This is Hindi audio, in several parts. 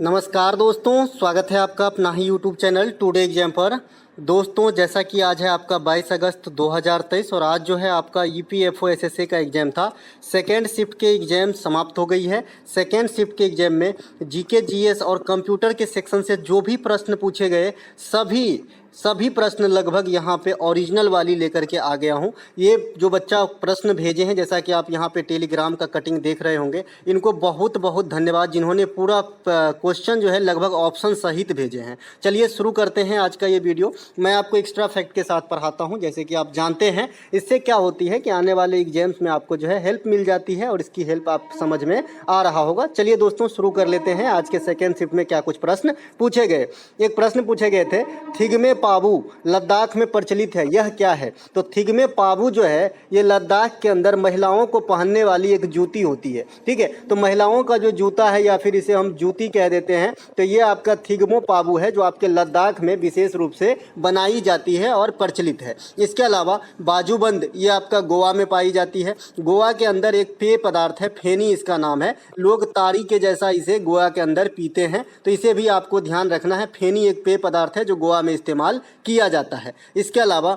नमस्कार दोस्तों, स्वागत है आपका अपना ही यूट्यूब चैनल टुडे एग्जाम पर। दोस्तों, जैसा कि आज है आपका 22 अगस्त 2023 और आज जो है आपका ईपीएफओ एसएससी का एग्ज़ाम था। सेकेंड शिफ्ट के एग्ज़ाम समाप्त हो गई है। सेकेंड शिफ्ट के एग्ज़ाम में जीके जीएस और कंप्यूटर के सेक्शन से जो भी प्रश्न पूछे गए सभी प्रश्न लगभग यहाँ पे ओरिजिनल वाली लेकर के आ गया हूँ। ये जो बच्चा प्रश्न भेजे हैं, जैसा कि आप यहाँ पे टेलीग्राम का कटिंग देख रहे होंगे, इनको बहुत बहुत धन्यवाद जिन्होंने पूरा क्वेश्चन जो है लगभग ऑप्शन सहित भेजे हैं। चलिए शुरू करते हैं आज का ये वीडियो। मैं आपको एक्स्ट्रा फैक्ट के साथ पढ़ाता हूँ। जैसे कि आप जानते हैं, इससे क्या होती है कि आने वाले एग्जाम्स में आपको जो है हेल्प मिल जाती है और इसकी हेल्प आप समझ में आ रहा होगा। चलिए दोस्तों शुरू कर लेते हैं। आज के सेकेंड शिफ्ट में क्या कुछ प्रश्न पूछे गए। एक प्रश्न पूछे गए थे, थिगमे पाबू लद्दाख में प्रचलित है, यह क्या है? तो थिगमे पाबू जो है ये लद्दाख के अंदर महिलाओं को पहनने वाली एक जूती होती है। ठीक है, तो महिलाओं का जो जूता है या फिर इसे हम जूती कह देते हैं, तो ये आपका थिगमो पाबू है जो आपके लद्दाख में विशेष रूप से बनाई जाती है और प्रचलित है। इसके अलावा बाजूबंद ये आपका गोवा में पाई जाती है। गोवा के अंदर एक पेय पदार्थ है, फेनी इसका नाम है। लोग तारी के जैसा इसे गोवा के अंदर पीते हैं, तो इसे भी आपको ध्यान रखना है। फेनी एक पेय पदार्थ है जो गोवा में इस्तेमाल किया जाता है। इसके अलावा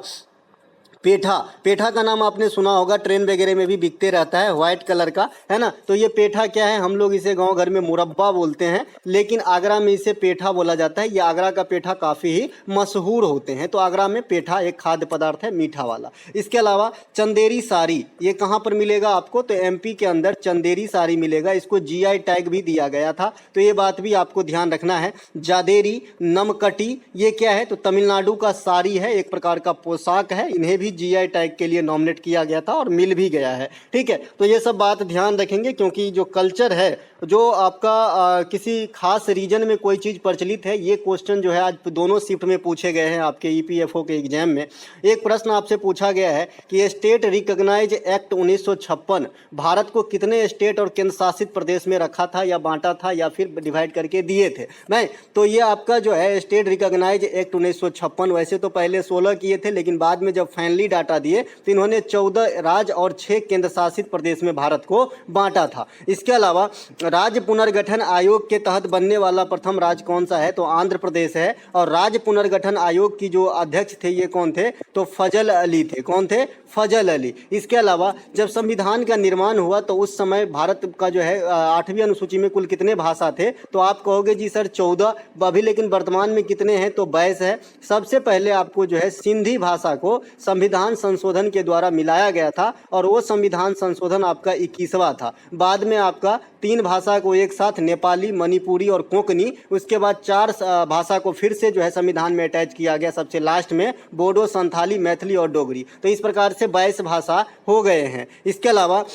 पेठा का नाम आपने सुना होगा, ट्रेन वगैरह में भी बिकते रहता है, व्हाइट कलर का, है ना। तो ये पेठा क्या है, हम लोग इसे गांव घर में मुरब्बा बोलते हैं, लेकिन आगरा में इसे पेठा बोला जाता है। ये आगरा का पेठा काफ़ी ही मशहूर होते हैं, तो आगरा में पेठा एक खाद्य पदार्थ है मीठा वाला। इसके अलावा चंदेरी साड़ी, ये कहाँ पर मिलेगा आपको? तो एमपी के अंदर चंदेरी साड़ी मिलेगा। इसको जीआई टैग भी दिया गया था, तो ये बात भी आपको ध्यान रखना है। जादेरी, नमकटी, ये क्या है? तो तमिलनाडु का साड़ी है, एक प्रकार का पोशाक है। इन्हें भी जीआई टैग के लिए नॉमिनेट किया गया था और मिल भी गया है। ठीक है, तो ये सब बात ध्यान रखेंगे, क्योंकि जो कल्चर है, जो आपका किसी खास रीजन में कोई चीज़ प्रचलित है, ये क्वेश्चन जो है आज दोनों शिफ्ट में पूछे गए हैं आपके ईपीएफओ के एग्जाम में। एक प्रश्न आपसे पूछा गया है कि स्टेट रिकॉग्नाइज एक्ट 1956 भारत को कितने स्टेट और केंद्र शासित प्रदेश में रखा था या बांटा था या फिर डिवाइड करके दिए थे? नहीं, तो ये आपका जो है स्टेट रिकॉग्नाइज एक्ट 1956, वैसे तो पहले 16 किए थे, लेकिन बाद में जब फाइनली डाटा दिए तो इन्होंने 14 राज्य और 6 केंद्र शासित प्रदेश में भारत को बांटा था। इसके अलावा राज्य पुनर्गठन आयोग के तहत बनने वाला प्रथम राज्य कौन सा है? तो आंध्र प्रदेश है। और राज्य पुनर्गठन आयोग की जो अध्यक्ष थे ये कौन थे? तो फजल अली थे। कौन थे? फजल अली। इसके अलावा जब संविधान का निर्माण हुआ तो उस समय भारत का जो है 8वीं अनुसूची में कुल कितने भाषा थे? तो आप कहोगे जी सर 14, अभी लेकिन वर्तमान में कितने हैं? तो 22 है। सबसे पहले आपको जो है सिंधी भाषा को संविधान संशोधन के द्वारा मिलाया गया था और वो संविधान संशोधन आपका 21वां था। बाद में आपका 3 भाषा को एक साथ, नेपाली, मणिपुरी और कोंकणी, उसके बाद 4 भाषा को फिर से जो है संविधान में अटैच किया गया, सबसे लास्ट में बोडो, संथाली, मैथिली और डोगरी। तो इस प्रकार से 22 भाषा हो गए हैं। इसके अलावा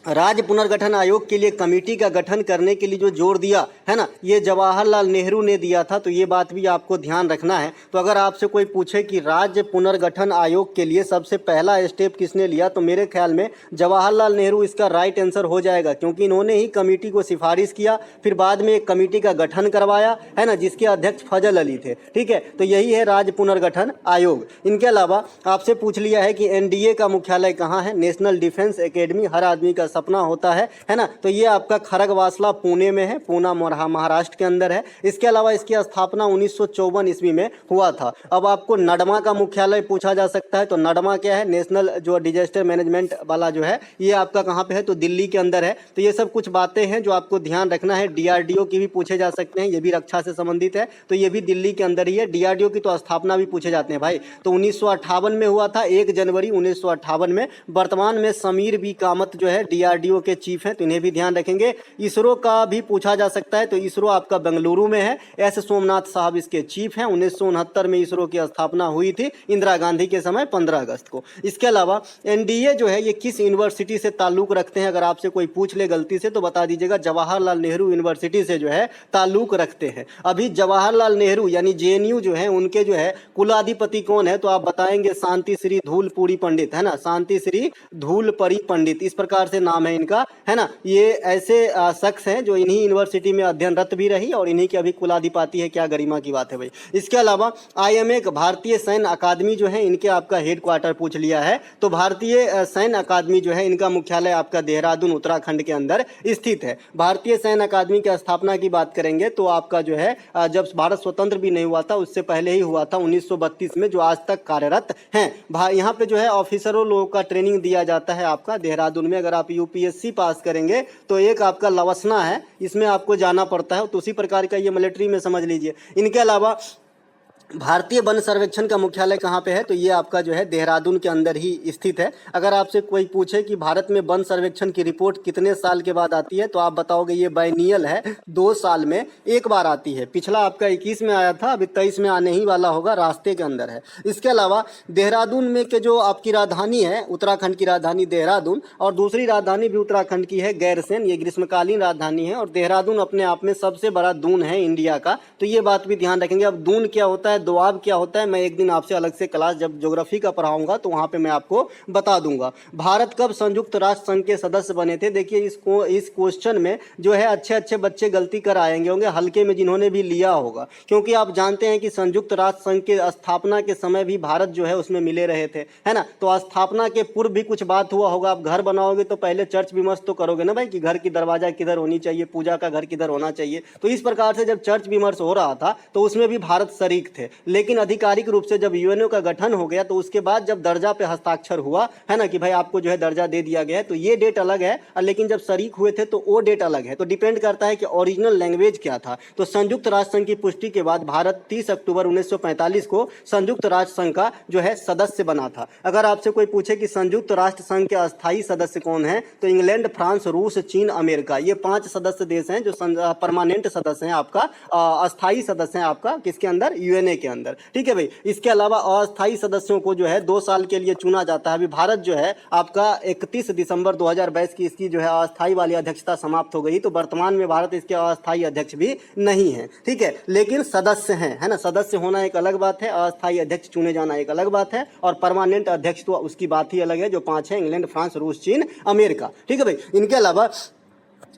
राज्य पुनर्गठन आयोग के लिए कमेटी का गठन करने के लिए जो जोर दिया है ना, ये जवाहरलाल नेहरू ने दिया था, तो ये बात भी आपको ध्यान रखना है। तो अगर आपसे कोई पूछे कि राज्य पुनर्गठन आयोग के लिए सबसे पहला स्टेप किसने लिया, तो मेरे ख्याल में जवाहरलाल नेहरू इसका राइट आंसर हो जाएगा, क्योंकि इन्होंने ही कमेटी को सिफारिश किया, फिर बाद में एक कमेटी का गठन करवाया, है ना, जिसके अध्यक्ष फजल अली थे। ठीक है, तो यही है राज्य पुनर्गठन आयोग। इनके अलावा आपसे पूछ लिया है कि एनडीए का मुख्यालय कहाँ है? नेशनल डिफेंस एकेडमी, हर आदमी का सपना होता है ना। तो ये आपका खड़गवासला पुणे में है, पूना महाराष्ट्र के अंदर है। इसके अलावा इसकी स्थापना 1954 ईस्वी में हुआ था। अब आपको नडमा का मुख्यालय पूछा जा सकता है, तो नडमा क्या है? नेशनल जो डिजास्टर मैनेजमेंट वाला जो है, ये आपका कहाँ पे है? तो दिल्ली के अंदर है। तो ये सब कुछ बातें हैं जो आपको ध्यान रखना है। डीआरडीओ की भी पूछे जा सकते हैं, ये भी रक्षा से संबंधित है, तो ये भी दिल्ली के अंदर ही है। डीआरडीओ की तो स्थापना भी पूछे जाते हैं भाई, तो 1958 में हुआ था, 1 जनवरी 1958 में। वर्तमान में समीर बी कामत जो है डीआरडीओ के चीफ हैं, तो इन्हें भी ध्यान रखेंगे। इसरो का भी पूछा जा सकता है, तो इसरो आपका बेंगलुरु में है। एस सोमनाथ साहब इसके चीफ हैं। 1969 में इसरो की स्थापना हुई थी इंदिरा गांधी के समय, 15 अगस्त को। इसके अलावा एनडीए जो है ये किस यूनिवर्सिटी से ताल्लुक रखते हैं? अगर आपसे कोई पूछ ले गलती से तो बता दीजिएगा जवाहरलाल नेहरू यूनिवर्सिटी से जो है ताल्लुक रखते हैं। अभी जवाहरलाल नेहरू यानी जेएनयू जो है, उनके जो है कुलाधिपति कौन है? तो आप बताएंगे शांति श्री धूलपुरी पंडित, है ना, शांति श्री धूलपुरी पंडित, इस प्रकार से नाम है इनका, है ना। ये ऐसे शख्स हैं जो इन्हीं यूनिवर्सिटी में अध्ययनरत भी रही और इन्हीं की अभी कुलाधिपति है। क्या गरिमा की बात है भाई। इसके अलावा IMA भारतीय सैन्य अकादमी जो है इनके आपका हेडक्वार्टर पूछ लिया है, तो भारतीय सैन्य अकादमी जो है इनका मुख्यालय आपका देहरादून उत्तराखंड के अंदर स्थित है। भारतीय सैन्य अकादमी की स्थापना की बात करेंगे तो आपका जो है जब भारत स्वतंत्र भी नहीं हुआ था उससे पहले ही हुआ था 1932 में, जो आज तक कार्यरत हैं। यहाँ पे जो है ऑफिसरों लोगों का ट्रेनिंग दिया जाता है आपका देहरादून में। अगर आप UPSC पास करेंगे तो एक आपका लवसना है, इसमें आपको जाना पड़ता है, तो उसी प्रकार का ये मिलिट्री में समझ लीजिए। इनके अलावा भारतीय वन सर्वेक्षण का मुख्यालय कहाँ पे है, तो ये आपका जो है देहरादून के अंदर ही स्थित है। अगर आपसे कोई पूछे कि भारत में वन सर्वेक्षण की रिपोर्ट कितने साल के बाद आती है, तो आप बताओगे ये बाइनियल है, 2 साल में एक बार आती है। पिछला आपका 21 में आया था, अभी 23 में आने ही वाला होगा, रास्ते के अंदर है। इसके अलावा देहरादून में के जो आपकी राजधानी है, उत्तराखंड की राजधानी देहरादून, और दूसरी राजधानी भी उत्तराखंड की है गैरसैंण, ये ग्रीष्मकालीन राजधानी है। और देहरादून अपने आप में सबसे बड़ा दून है इंडिया का, तो ये बात भी ध्यान रखेंगे। अब दून क्या होता है, दोआब क्या होता है, मैं एक दिन आपसे अलग से क्लास जब ज्योग्राफी का पढ़ाऊंगा तो वहां पे मैं आपको बता दूंगा। भारत कब संयुक्त राष्ट्र संघ के सदस्य बने थे, देखिए इस क्वेश्चन में जो है अच्छे अच्छे बच्चे गलती कर आएंगे होंगे, हल्के में जिन्होंने भी लिया होगा, क्योंकि आप जानते हैं कि संयुक्त राष्ट्र संघ के स्थापना के समय भी भारत जो है उसमें मिले रहे थे, है ना। तो स्थापना के पूर्व भी कुछ बात हुआ होगा। आप घर बनाओगे तो पहले चर्च विमर्श तो करोगे ना भाई, कि घर की दरवाजा किधर होनी चाहिए, पूजा का घर किधर होना चाहिए। तो इस प्रकार से जब चर्च विमर्श हो रहा था तो उसमें भी भारत शरीक थे। लेकिन आधिकारिक रूप से जब UNO का गठन हो गया तो उसके बाद जब दर्जा पे हस्ताक्षर हुआ, है ना, कि भाई आपको जो है दर्जा दे दिया गया है, तो ये डेट अलग है। लेकिन जब शरीक हुए थे तो वो डेट अलग है। तो डिपेंड करता है कि ओरिजिनल लैंग्वेज क्या था। तो संयुक्त राष्ट्र संघ की पुष्टि के बाद भारत 30 अक्टूबर 1945 को संयुक्त राष्ट्र संघ का जो है सदस्य बना था। अगर आपसे कोई पूछे कि संयुक्त राष्ट्र संघ के अस्थायी सदस्य कौन है, तो इंग्लैंड, फ्रांस, रूस, चीन, अमेरिका, ये 5 सदस्य देश हैं जो परमानेंट सदस्य हैं आपका, अस्थायी सदस्य हैं आपका किसके अंदर, UNA के अंदर। ठीक है भाई। इसके अलावा अस्थायी सदस्यों को जो है 2 साल के लिए चुना जाता है। अभी भारत जो है आपका 31 दिसंबर 2022 की इसकी जो है अस्थायी वाली अध्यक्षता समाप्त हो गई, तो वर्तमान में भारत इसके अस्थायी अध्यक्ष भी नहीं है। ठीक है, लेकिन सदस्य हैं, है ना। सदस्य होना एक अलग बात है, अस्थायी अध्यक्ष चुने जाना एक अलग बात है, और परमानेंट अध्यक्ष तो उसकी बात ही अलग है, जो 5 है, इंग्लैंड, फ्रांस, रूस, चीन, अमेरिका। ठीक है भाई। इनके अलावा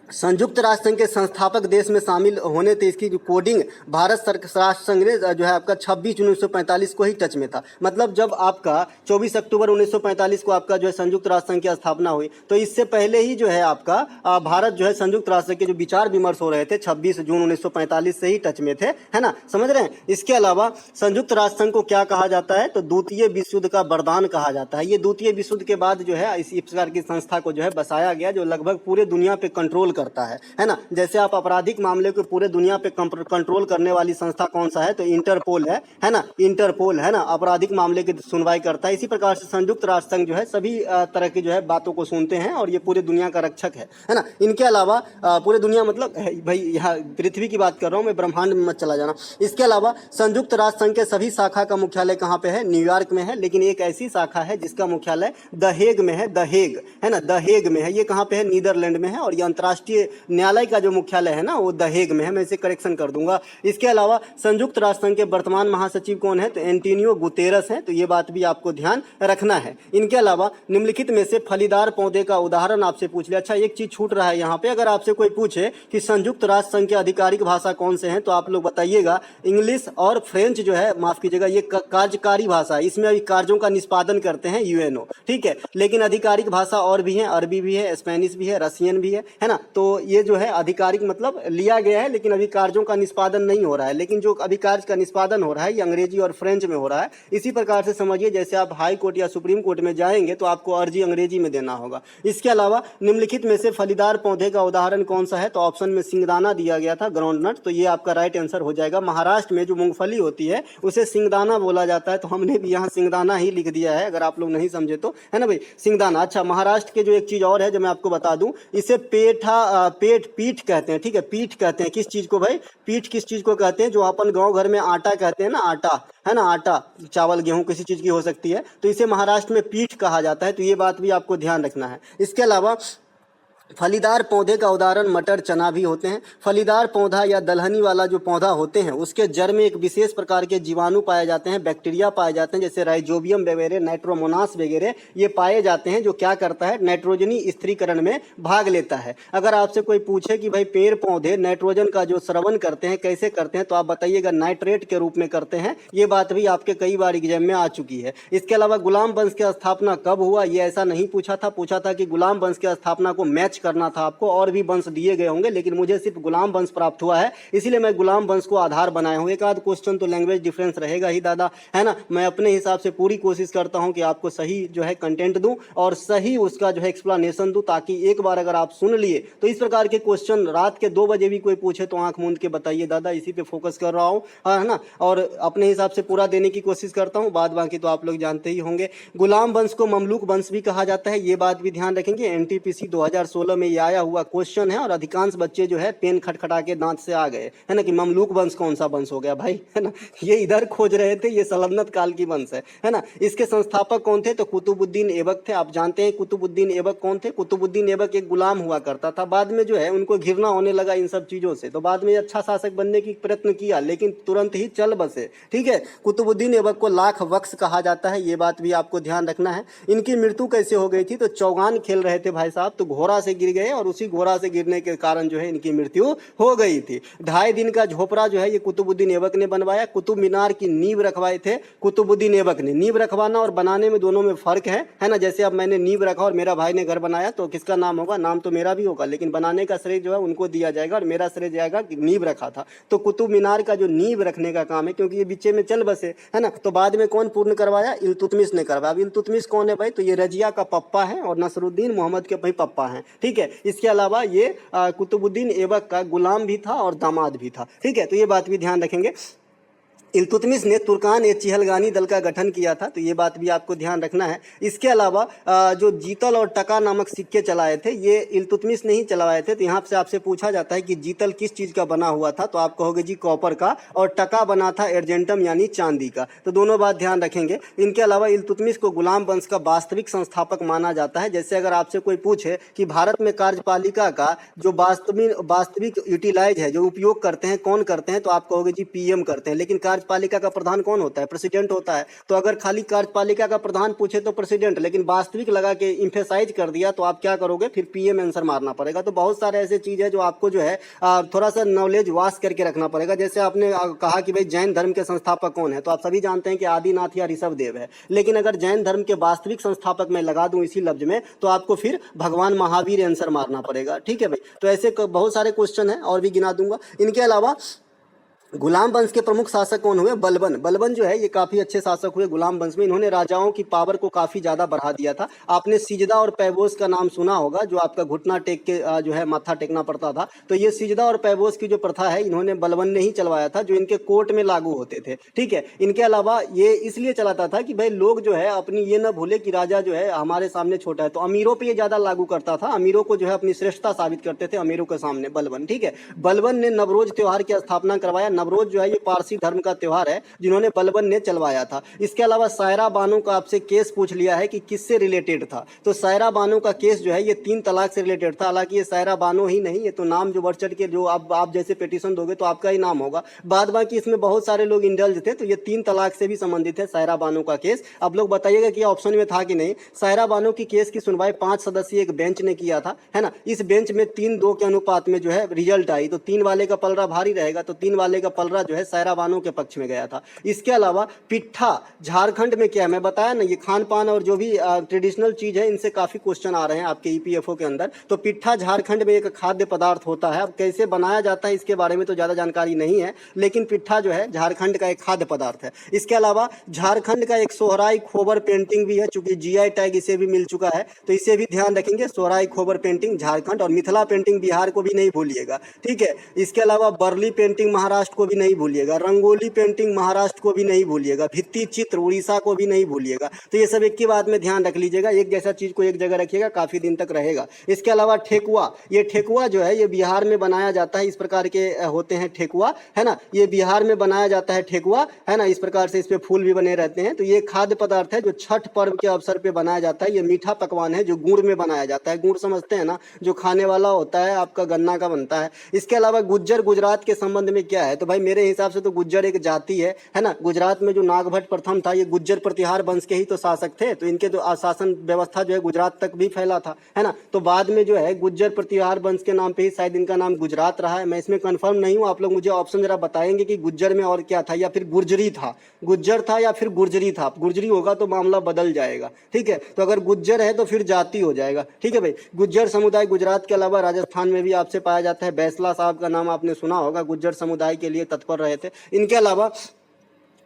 संयुक्त राष्ट्र संघ के संस्थापक देश में शामिल होने थे इसकी जो कोडिंग भारत राष्ट्र संघ ने जो है आपका 26 जून 1945 को ही टच में था। मतलब जब आपका 24 अक्टूबर 1945 को आपका जो है संयुक्त राष्ट्र संघ की स्थापना हुई, तो इससे पहले ही जो है आपका भारत जो है संयुक्त राष्ट्र संघ के जो विचार विमर्श हो रहे थे 26 जून 1945 से ही टच में थे, है ना, समझ रहे हैं। इसके अलावा संयुक्त राष्ट्र संघ को क्या कहा जाता है, तो द्वितीय विश्व युद्ध का वरदान कहा जाता है। ये द्वितीय विश्व युद्ध के बाद जो है इस प्रकार की संस्था को जो है बसाया गया, जो लगभग पूरे दुनिया पे कंट्रोल करता है ना। जैसे आप आपराधिक मामले को पूरे दुनिया पे कंट्रोल करने वाली संस्था कौन सा है, तो इंटरपोल है ना, इंटरपोल, है ना, आपराधिक मामले की सुनवाई करता है। इसी प्रकार से संयुक्त राष्ट्र संघ जो है सभी तरह की जो है बातों को सुनते हैं और ये पूरे दुनिया का रक्षक है ना। इनके अलावा पूरे दुनिया मतलब भाई यहाँ पृथ्वी की बात कर रहा हूँ मैं, ब्रह्मांड में मत चला जाना। इसके अलावा संयुक्त राष्ट्र संघ के सभी शाखा का मुख्यालय कहाँ पे है, न्यूयॉर्क में है। लेकिन एक ऐसी शाखा है जिसका मुख्यालय द हेग में है, द हेग, है ना, द हेग में है। ये कहाँ पे है, नीदरलैंड में है। और ये अंतर्राष्ट्रीय न्यायालय का जो मुख्यालय है ना वो द हेग में है। मैं इसे करेक्शन कर दूंगा। इसके अलावा संयुक्त राष्ट्र संघ के वर्तमान महासचिव कौन है, तो एंटोनियो गुतेरस है। तो ये बात भी आपको ध्यान रखना है। इनके अलावा निम्नलिखित में से फलीदार पौधे का उदाहरण आपसे पूछ लिया। अच्छा, एक चीज छूट रहा है यहाँ पे, अगर आपसे कोई पूछे कि संयुक्त राष्ट्र संघ के आधिकारिक भाषा कौन से हैं, तो आप लोग बताइएगा इंग्लिश और फ्रेंच जो है, माफ कीजिएगा, ये कार्यकारी भाषा है। इसमें अभी कार्यों का निष्पादन करते हैं UNO, ठीक है। लेकिन आधिकारिक भाषा और भी है, अरबी भी है, स्पेनिश भी है, रशियन भी है ना। तो ये जो है आधिकारिक मतलब लिया गया है, लेकिन अभी कार्यों का निष्पादन नहीं हो रहा है। लेकिन जो अभी कार्य का निष्पादन हो रहा है ये अंग्रेजी और फ्रेंच में हो रहा है। इसी प्रकार से समझिए जैसे आप हाई कोर्ट या सुप्रीम कोर्ट में जाएंगे तो आपको अर्जी अंग्रेजी में देना होगा। इसके अलावा निम्नलिखित में से फलीदार पौधे का उदाहरण कौन सा है, तो ऑप्शन में सिंगदाना दिया गया था, ग्राउंडनट। तो ये आपका राइट आंसर हो जाएगा। महाराष्ट्र में जो मूंगफली होती है उसे सिंगदाना बोला जाता है, तो हमने भी यहाँ सिंगदाना ही लिख दिया है, अगर आप लोग नहीं समझे तो, है ना भाई, सिंगदाना। अच्छा, महाराष्ट्र के जो एक चीज और है जो मैं आपको बता दूं, इसे पीठ कहते हैं, ठीक है, पीठ कहते हैं। किस चीज को भाई, पीठ किस चीज को कहते हैं, जो अपन गांव घर में आटा कहते हैं ना, आटा, है ना, आटा, चावल गेहूं किसी चीज की हो सकती है, तो इसे महाराष्ट्र में पीठ कहा जाता है। तो ये बात भी आपको ध्यान रखना है। इसके अलावा फलीदार पौधे का उदाहरण मटर चना भी होते हैं। फलीदार पौधा या दलहनी वाला जो पौधा होते हैं उसके जड़ में एक विशेष प्रकार के जीवाणु पाए जाते हैं, बैक्टीरिया पाए जाते हैं, जैसे राइजोबियम वगैरह, नाइट्रोमोनास वगैरह, ये पाए जाते हैं, जो क्या करता है, नाइट्रोजनी स्थिरीकरण में भाग लेता है। अगर आपसे कोई पूछे कि भाई पेड़ पौधे नाइट्रोजन का जो स्रवण करते हैं कैसे करते हैं, तो आप बताइएगा नाइट्रेट के रूप में करते हैं। ये बात भी आपके कई बार एग्जाम में आ चुकी है। इसके अलावा गुलाम वंश की स्थापना कब हुआ, ये ऐसा नहीं पूछा था कि गुलाम वंश की स्थापना को मैच करना था आपको, और भी वंश दिए गए होंगे, लेकिन मुझे सिर्फ गुलाम वंश प्राप्त हुआ है, इसीलिए मैं गुलाम वंश को आधार बनाया हूँ। एक आध क्वेश्चन तो लैंग्वेज डिफरेंस रहेगा ही दादा, है ना। मैं अपने हिसाब से पूरी कोशिश करता हूँ कि आपको सही जो है कंटेंट दूं और सही उसका जो है एक्सप्लेनेशन दूं, ताकि एक बार अगर आप सुन लिए तो इस प्रकार के क्वेश्चन रात के 2 बजे भी कोई पूछे तो आंख मूंद के बताइए दादा, इसी पे फोकस कर रहा हूँ, है ना। और अपने हिसाब से पूरा देने की कोशिश करता हूँ, बाद बाकी तो आप लोग जानते ही होंगे। गुलाम वंश को ममलूक वंश भी कहा जाता है, ये बात भी ध्यान रखेंगे। एनटीपीसी 2016 में ये आया हुआ क्वेश्चन है, और अधिकांश बच्चे जो है पेन खटखटा के दांत से आ गए, है ना, कि ममलूक वंश कौन सा वंश हो गया भाई, है ना। ये इधर खोज रहे थे, ये सल्तनत काल की वंश है ना। इसके संस्थापक कौन थे, तो कुतुबुद्दीन ऐबक थे। आप जानते हैं कुतुबुद्दीन ऐबक कौन थे। कुतुबुद्दीन ऐबक एक गुलाम हुआ करता था, बाद में जो है उनको घृणा होने लगा इन सब चीजों से, तो बाद में अच्छा शासक बनने की प्रयत्न किया, लेकिन तुरंत ही चल बसे, ठीक है। कुतुबुद्दीन ऐबक को लाख वक्स कहा जाता है, ये बात भी आपको ध्यान रखना है। इनकी मृत्यु कैसे हो गई थी, तो चौगान खेल रहे थे भाई साहब, तो घोड़ा से गिर गए, और उसी घोड़ा से गिरने के कारण जो है इनकी मृत्यु हो गई थी। 2.5 दिन का झोपड़ा जो है ये कुतुबुद्दीन ऐबक ने बनवाया। कुतुब मीनार की नींव रखवाए थे कुतुबुद्दीन ऐबक ने। नींव रखवाना और बनाने में दोनों में फर्क है ना। जैसे अब मैंने नींव रखा और मेरा भाई ने घर बनाया, तो किसका नाम होगा, नाम तो मेरा भी होगा, लेकिन बनाने का श्रेय जो है उनको दिया जाएगा, और मेरा श्रेय जाएगा कि नींव रखा था। तो कुतुब मीनार का जो नींव रखने का काम है, क्योंकि ये बीचे में चल बसे, है ना, तो बाद में कौन पूर्ण करवाया, इल्तुतमिश ने करवाया। अब इल्तुतमिश कौन है भाई, तो ये रजिया का पप्पा है और नसरुद्दीन मोहम्मद के भाई पप्पा हैं, ठीक है। इसके अलावा ये कुतुबुद्दीन ऐबक का गुलाम भी था और दामाद भी था, ठीक है। तो ये बात भी ध्यान रखेंगे। इल्तुतमिश ने तुर्कान ए चिहलगानी दल का गठन किया था, तो ये बात भी आपको ध्यान रखना है। इसके अलावा जो जीतल और टका नामक सिक्के चलाए थे, ये इल्तुतमिश ने ही चलवाए थे। तो यहाँ से आपसे पूछा जाता है कि जीतल किस चीज़ का बना हुआ था, तो आप कहोगे जी कॉपर का, और टका बना था एर्जेंटम यानी चांदी का। तो दोनों बात ध्यान रखेंगे। इनके अलावा इल्तुतमिश को गुलाम वंश का वास्तविक संस्थापक माना जाता है। जैसे अगर आपसे कोई पूछे कि भारत में कार्यपालिका का जो वास्तविक यूटिलाइज है, जो उपयोग करते हैं, कौन करते हैं, तो आप कहोगे जी पीएम करते हैं। लेकिन कार्यपालिका का प्रधान कौन होता है, प्रेसिडेंट होता है। तो अगर खाली कार्यपालिका का प्रधान पूछे तो प्रेसिडेंट, लेकिन वास्तविक लगा के इंफेसाइज कर दिया तो आप क्या करोगे, फिर पीएम आंसर मारना पड़ेगा। तो बहुत सारे ऐसे चीज है जो आपको जो है थोड़ा सा नॉलेज वास्ट करके रखना पड़ेगा। जैसे आपने कहा कि भाई जैन धर्म के संस्थापक कौन है, तो आप सभी जानते हैं कि आदिनाथ या ऋषभदेव है। लेकिन अगर जैन धर्म के वास्तविक संस्थापक मैं लगा दूं इसी लफ्ज में, तो आपको फिर भगवान महावीर आंसर मारना पड़ेगा, ठीक है भाई। तो ऐसे बहुत सारे क्वेश्चन है और भी गिना दूंगा। इनके अलावा गुलाम वंश के प्रमुख शासक कौन हुए, बलबन। बलबन जो है ये काफी अच्छे शासक हुए गुलाम वंश में। इन्होंने राजाओं की पावर को काफी ज्यादा बढ़ा दिया था। आपने सिजदा और पैबोस का नाम सुना होगा, जो आपका घुटना टेक के जो है माथा टेकना पड़ता था। तो ये सिजदा और पैबोस की जो प्रथा है, इन्होंने बलबन ने ही चलवाया था, जो इनके कोर्ट में लागू होते थे, ठीक है। इनके अलावा ये इसलिए चलाता था कि भाई लोग जो है अपनी ये न भूले कि राजा जो है हमारे सामने छोटा है, तो अमीरों पर ये ज्यादा लागू करता था। अमीरों को जो है अपनी श्रेष्ठता साबित करते थे अमीरों के सामने, बलबन, ठीक है। बलबन ने नवरोज त्योहार की स्थापना करवाया। नवरोज जो है ये पारसी धर्म का त्योहार है, जिन्होंने बलबन ने चलवाया था। इसके अलावा सायरा बानो का आपसे केस पूछ लिया है कि किससे रिलेटेड था, तो सायरा बानो का केस जो है ये 3 तलाक से रिलेटेड था। हालांकि ये सायरा बानो ही नहीं, ये तो नाम जो बढ़ चढ़ के जो आप जैसे पिटीशन दोगे तो आपका ही नाम होगा। बाद बाकी इसमें बहुत सारे लोग इंडल्ज थे, तो ये 3 तलाक से भी संबंधित है सायरा बानो का केस। अब लोग बताइएगा कि ऑप्शन में था कि नहीं। सायरा बानो की केस की सुनवाई 5 सदस्यीय एक बेंच ने किया था, है ना। इस बेंच में 3-2 के अनुपात में जो है रिजल्ट आई, तो 3 वाले का पलड़ा भारी रहेगा, तो 3 वाले का पलड़ा जो है सायरा बानो के पक्ष में गया था। इसके अलावा पिट्ठा झारखंड में क्या है, मैं बताया ना, ये खान पान और जो भी ट्रेडिशनल चीज है इनसे काफी क्वेश्चन आ रहे हैं आपके ईपीएफओ के अंदर। तो पिट्ठा झारखंड में एक खाद्य पदार्थ होता है। अब कैसे बनाया जाता है इसके बारे में तो ज्यादा जानकारी नहीं है, लेकिन पिट्ठा जो है झारखंड का एक खाद्य पदार्थ है। इसके अलावा झारखंड का एक सोहराई खोबर पेंटिंग भी है, चूंकि जीआई टैग इसे भी मिल चुका है, तो इसे भी ध्यान रखेंगे। सोहराई खोबर पेंटिंग झारखंड, और मिथिला पेंटिंग बिहार को भी नहीं भूलिएगा, ठीक है। इसके अलावा बर्ली पेंटिंग महाराष्ट्र महाराष्ट्र को भी नहीं भूलिएगा, रंगोली पेंटिंग महाराष्ट्र को भी नहीं भूलिएगा, भित्ति चित्र उड़ीसा को भी नहीं भूलिएगा। तो ये सब एक की बात में ध्यान रख लीजिएगा, एक जैसा चीज को एक जगह रखिएगा, काफी दिन तक रहेगा। इसके अलावा ठेकुआ, ये ठेकुआ जो है ये बिहार में बनाया जाता है, इस प्रकार के होते हैं ठेकुआ, है ना, ये बिहार में बनाया जाता है ठेकुआ, है ना, इस प्रकार से इस पे फूल भी बने रहते हैं। तो ये खाद्य पदार्थ है जो छठ पर्व के अवसर पे बनाया जाता है। ये मीठा पकवान है जो गुड़ में बनाया जाता है, गुड़ समझते हैं ना, जो खाने वाला होता है आपका गन्ना का बनता है। इसके अलावा गुज्जर गुजरात के संबंध में क्या है, तो भाई मेरे हिसाब से तो गुज्जर एक जाति है ना। गुजरात में जो नागभट्ट प्रथम था, ये गुज्जर प्रतिहार वंश के ही तो शासक थे, तो इनके तो शासन व्यवस्था जो है गुजरात तक भी फैला था, है ना। तो बाद में जो है गुज्जर प्रतिहार वंश के नाम पे ही शायद इनका नाम गुजरात रहा है। मैं इसमें कंफर्म नहीं हूँ, आप लोग मुझे ऑप्शन जरा बताएंगे कि गुज्जर में और क्या था, या फिर गुर्जरी था, गुज्जर था या फिर गुर्जरी था। गुर्जरी होगा तो मामला बदल जाएगा, ठीक है। तो अगर गुज्जर है तो फिर जाति हो जाएगा, ठीक है भाई। गुज्जर समुदाय गुजरात के अलावा राजस्थान में भी आपसे पाया जाता है। बैसला साहब का नाम आपने सुना होगा, गुज्जर समुदाय के लिए तत्पर रहे थे। इनके अलावा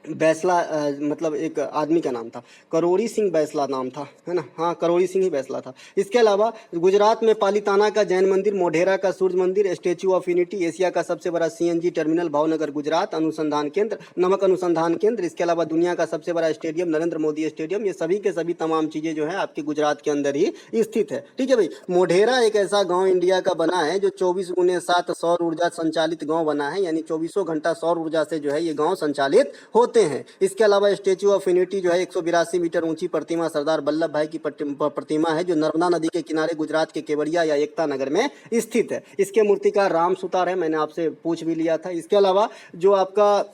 बैसला मतलब एक आदमी का नाम था, करोड़ी सिंह बैसला नाम था, है ना, हाँ करोड़ी सिंह ही बैसला था। इसके अलावा गुजरात में पालिताना का जैन मंदिर, मोढेरा का सूर्य मंदिर, स्टेच्यू ऑफ यूनिटी, एशिया का सबसे बड़ा सीएनजी टर्मिनल भावनगर गुजरात, अनुसंधान केंद्र, नमक अनुसंधान केंद्र, इसके अलावा दुनिया का सबसे बड़ा स्टेडियम नरेंद्र मोदी स्टेडियम, ये सभी के सभी तमाम चीजें जो है आपके गुजरात के अंदर ही स्थित है, ठीक है भाई। मोढेरा एक ऐसा गाँव इंडिया का बना है जो 24x7 सौर ऊर्जा संचालित गाँव बना है, यानी 24 घंटा सौर ऊर्जा से जो है ये गाँव संचालित होते हैं। इसके अलावा स्टेच्यू ऑफ यूनिटी जो है 182 मीटर ऊंची प्रतिमा सरदार वल्लभ भाई की प्रतिमा है, जो नर्मदा नदी के किनारे गुजरात के केवड़िया या एकता नगर में स्थित है। इसके मूर्तिकार राम सुतार है, मैंने आपसे पूछ भी लिया था। इसके अलावा जो आपका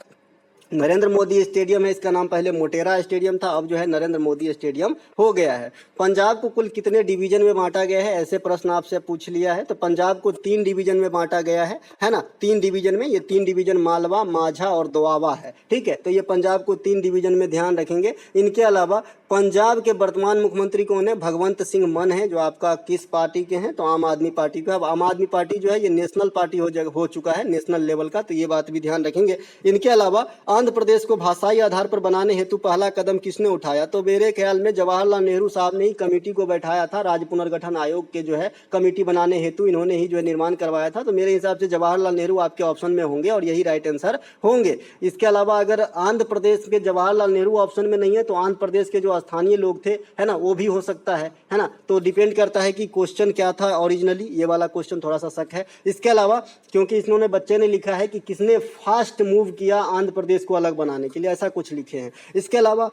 नरेंद्र मोदी स्टेडियम है, इसका नाम पहले मोटेरा स्टेडियम था, अब जो है नरेंद्र मोदी स्टेडियम हो गया है। पंजाब को कुल कितने डिवीजन में बांटा गया है, ऐसे प्रश्न आपसे पूछ लिया है। तो पंजाब को 3 डिवीजन में बांटा गया है ना, 3 डिवीजन में। ये 3 डिवीजन मालवा, माझा और दोआबा है, ठीक है। तो ये पंजाब को 3 डिवीजन में ध्यान रखेंगे। इनके अलावा पंजाब के वर्तमान मुख्यमंत्री कौन है, भगवंत सिंह मान है, जो आपका किस पार्टी के हैं, तो आम आदमी पार्टी का। अब आम आदमी पार्टी जो है ये नेशनल पार्टी हो चुका है, नेशनल लेवल का, तो ये बात भी ध्यान रखेंगे। इनके अलावा आंध्र प्रदेश को भाषाई आधार पर बनाने हेतु पहला कदम किसने उठाया, तो मेरे ख्याल में जवाहरलाल नेहरू साहब ने ही कमेटी को बैठाया था, राज्य पुनर्गठन आयोग के जो है कमेटी बनाने हेतु इन्होंने ही जो है निर्माण करवाया था। तो मेरे हिसाब से जवाहरलाल नेहरू आपके ऑप्शन में होंगे और यही राइट आंसर होंगे। इसके अलावा अगर आंध्र प्रदेश के जवाहरलाल नेहरू ऑप्शन में नहीं है तो आंध्र प्रदेश के जो स्थानीय लोग थे, है ना, वो भी हो सकता है ना। तो डिपेंड करता है कि क्वेश्चन क्या था ओरिजिनली, ये वाला क्वेश्चन थोड़ा सा शक है। इसके अलावा क्योंकि इन्होंने बच्चे ने लिखा है कि किसने फास्ट मूव किया आंध्र प्रदेश को अलग बनाने के लिए, ऐसा कुछ लिखे हैं। इसके अलावा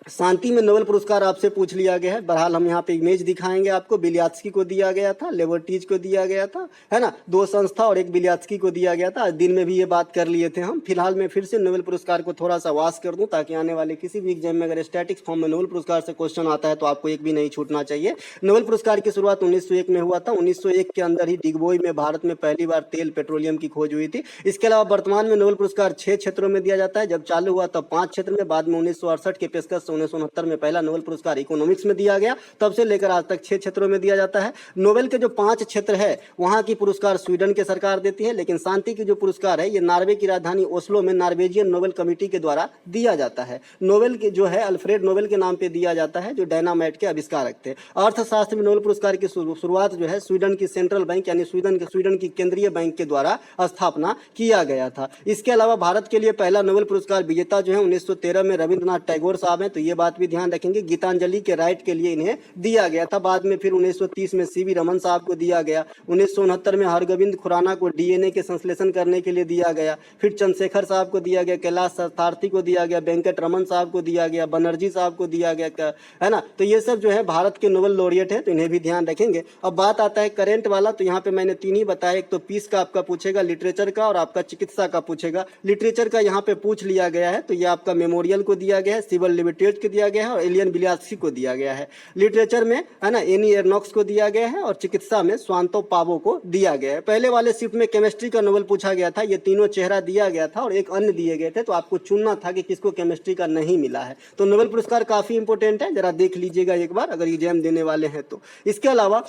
शांति में नोबेल पुरस्कार आपसे पूछ लिया गया है। बहरहाल हम यहाँ पे इमेज दिखाएंगे आपको। बिलियात्स्की को दिया गया था, लेबर्टीज को दिया गया था, है ना, 2 संस्था और एक बिलियात्स्की को दिया गया था। दिन में भी ये बात कर लिए थे हम। फिलहाल मैं फिर से नोबेल पुरस्कार को थोड़ा सा वास कर दूं ताकि आने वाले किसी भी एग्जाम में अगर स्टैटिक्स फॉर्म में नोबेल पुरस्कार से क्वेश्चन आता है तो आपको एक भी नहीं छूटना चाहिए। नोबेल पुरस्कार की शुरुआत 1901 में हुआ था। 1901 के अंदर ही डिगबोई में भारत में पहली बार तेल पेट्रोलियम की खोज हुई थी। इसके अलावा वर्तमान में नोबेल पुरस्कार 6 क्षेत्रों में दिया जाता है। जब चालू हुआ तब 5 क्षेत्र में, बाद में 1968 के पेशकश 1969 में पहला नोबेल पुरस्कार इकोनॉमिक्स में दिया गया, तब से लेकर आज तक 6 क्षेत्रों में दिया जाता है। नोबेल के जो 5 क्षेत्र है वहां की पुरस्कार स्वीडन के सरकार देती है, लेकिन शांति की जो पुरस्कार है ये नॉर्वे की राजधानी ओस्लो में नॉर्वेजियन नोबेल कमेटी के द्वारा दिया जाता है। नोबेल के जो है अल्फ्रेड नोबेल के नाम पे दिया जाता है, जो डायनामाइट के आविष्कारक थे। अर्थशास्त्र में नोबेल पुरस्कार की शुरुआत जो है स्वीडन की सेंट्रल बैंक यानी स्वीडन की केंद्रीय बैंक के द्वारा स्थापना किया गया था। इसके अलावा भारत के लिए पहला नोबेल पुरस्कार विजेता जो है 1913 में रविंद्रनाथ टैगोर साहब हैं, तो ये बात भी ध्यान रखेंगे। गीतांजलि के राइट के लिए इन्हें दिया गया था। बाद में फिर 1930 में सीवी रमन साहब को दिया गया। 1969 में हरगोविंद खुराना को डीएनए के संश्लेषण करने के लिए दिया गया। फिर चंद्रशेखर साहब को दिया गया, कैलाश सत्यार्थी को दिया गया, वेंकट रमन साहब को दिया गया, बनर्जी साहब को दिया गया, है ना। तो ये सब जो है भारत के नोबेल लॉरिएट है, तो इन्हें भी ध्यान रखेंगे। अब बात आता है करेंट वाला, तो यहाँ पे मैंने 3 ही बताया। एक तो पीस का आपका पूछेगा, लिटरेचर का और आपका चिकित्सा का पूछेगा। लिटरेचर का यहाँ पे पूछ लिया गया है, तो ये आपका मेमोरियल को दिया गया है, सिविल लिबर्टीज को दिया गया है और एलियन बिलियात्स्की को दिया गया है। लिटरेचर में, है ना, एनी एर्नॉक्स को दिया गया है और चिकित्सा में स्वांतो पावो को दिया गया है। पहले वाले शिफ्ट में केमिस्ट्री का नोबेल पूछा गया था, ये तीनों चेहरा दिया गया था और एक अन्य दिए गए थे, तो आपको चुनना था कि किसको केमिस्ट्री का नहीं मिला है। तो नोबेल पुरस्कार काफी इंपॉर्टेंट है, जरा देख लीजिएगा एक बार अगर एग्जाम देने वाले हैं तो। इसके अलावा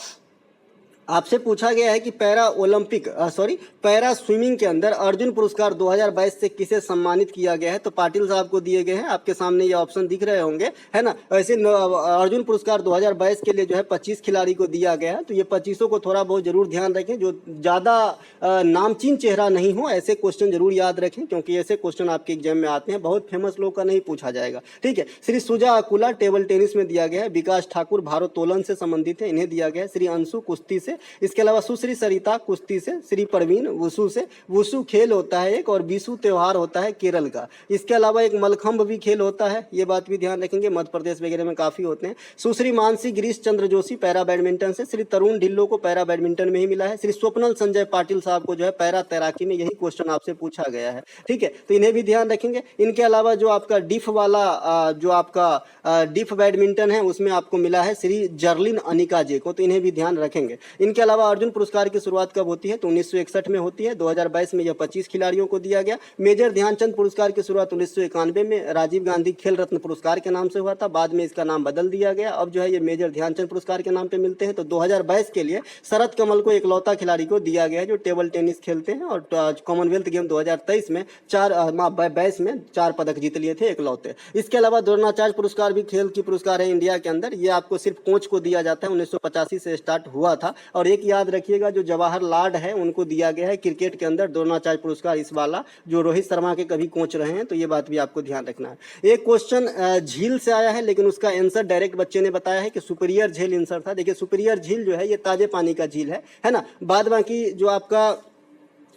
आपसे पूछा गया है कि पैरा स्विमिंग के अंदर अर्जुन पुरस्कार 2022 से किसे सम्मानित किया गया है। तो पाटिल साहब को दिए गए हैं, आपके सामने ये ऑप्शन दिख रहे होंगे, है ना। ऐसे अर्जुन पुरस्कार 2022 के लिए जो है 25 खिलाड़ी को दिया गया है। तो ये 25 को थोड़ा बहुत जरूर ध्यान रखें, जो ज़्यादा नामचीन चेहरा नहीं हो ऐसे क्वेश्चन जरूर याद रखें, क्योंकि ऐसे क्वेश्चन आपके एग्जाम में आते हैं। बहुत फेमस लोग का नहीं पूछा जाएगा, ठीक है। श्री सुजा अकुला टेबल टेनिस में दिया गया है। विकास ठाकुर भारोत्तोलन से संबंधित है, इन्हें दिया गया है। श्री अंशु कुश्ती से, इसके अलावा सुश्री सरिता कुश्ती से, श्री प्रवीण वुसु से। वुसु खेल होता है एक, और विशु त्योहार होता है केरल का। इसके अलावा एक मलखंभ भी खेल होता है, ये बात भी ध्यान रखेंगे, मध्य प्रदेश वगैरह में काफी होते हैं। सुश्री मानसी गिरीश चंद्र जोशी पैरा बैडमिंटन से। श्री तरुण ढिल्लो को पैरा बैडमिंटन में ही मिला है। श्री स्वप्नल संजय पाटिल साहब को जो है पैरा तैराकी में, यही क्वेश्चन आपसे पूछा गया है, ठीक है। तो इन्हें भी ध्यान रखेंगे। इनके अलावा जो आपका डिफ वाला जो आपका डिफ बैडमिंटन है उसमें आपको मिला है श्री जर्लिन अनिका जे को, तो इन्हें भी ध्यान रखेंगे। इनके अलावा अर्जुन पुरस्कार की शुरुआत कब होती है, तो 1961 में होती है। 2022 में यह 25 खिलाड़ियों को दिया गया। मेजर ध्यानचंद पुरस्कार की शुरुआत 1991 में राजीव गांधी खेल रत्न पुरस्कार के नाम से हुआ था, बाद में इसका नाम बदल दिया गया। अब जो है ये मेजर ध्यानचंद पुरस्कार के नाम पे मिलते हैं। तो 2022 के लिए शरद कमल को इकलौता खिलाड़ी को दिया गया है जो टेबल टेनिस खेलते हैं, और कॉमनवेल्थ गेम 2023 में 4 पदक जीत लिए थे इकलौते। इसके अलावा द्रोणाचार्य पुरस्कार भी खेल की पुरस्कार है इंडिया के अंदर। ये आपको सिर्फ कोच को दिया जाता है, 1985 से स्टार्ट हुआ था। और एक याद रखिएगा, जो जवाहर लाड है उनको दिया गया है क्रिकेट के अंदर द्रोणाचार्य पुरस्कार, इस वाला जो रोहित शर्मा के कभी कोच रहे हैं, तो ये बात भी आपको ध्यान रखना है। एक क्वेश्चन झील से आया है, लेकिन उसका आंसर डायरेक्ट बच्चे ने बताया है कि सुपीरियर झील आंसर था। देखिए सुपीरियर झील जो है ये ताजे पानी का झील है ना। बाद बाकी जो आपका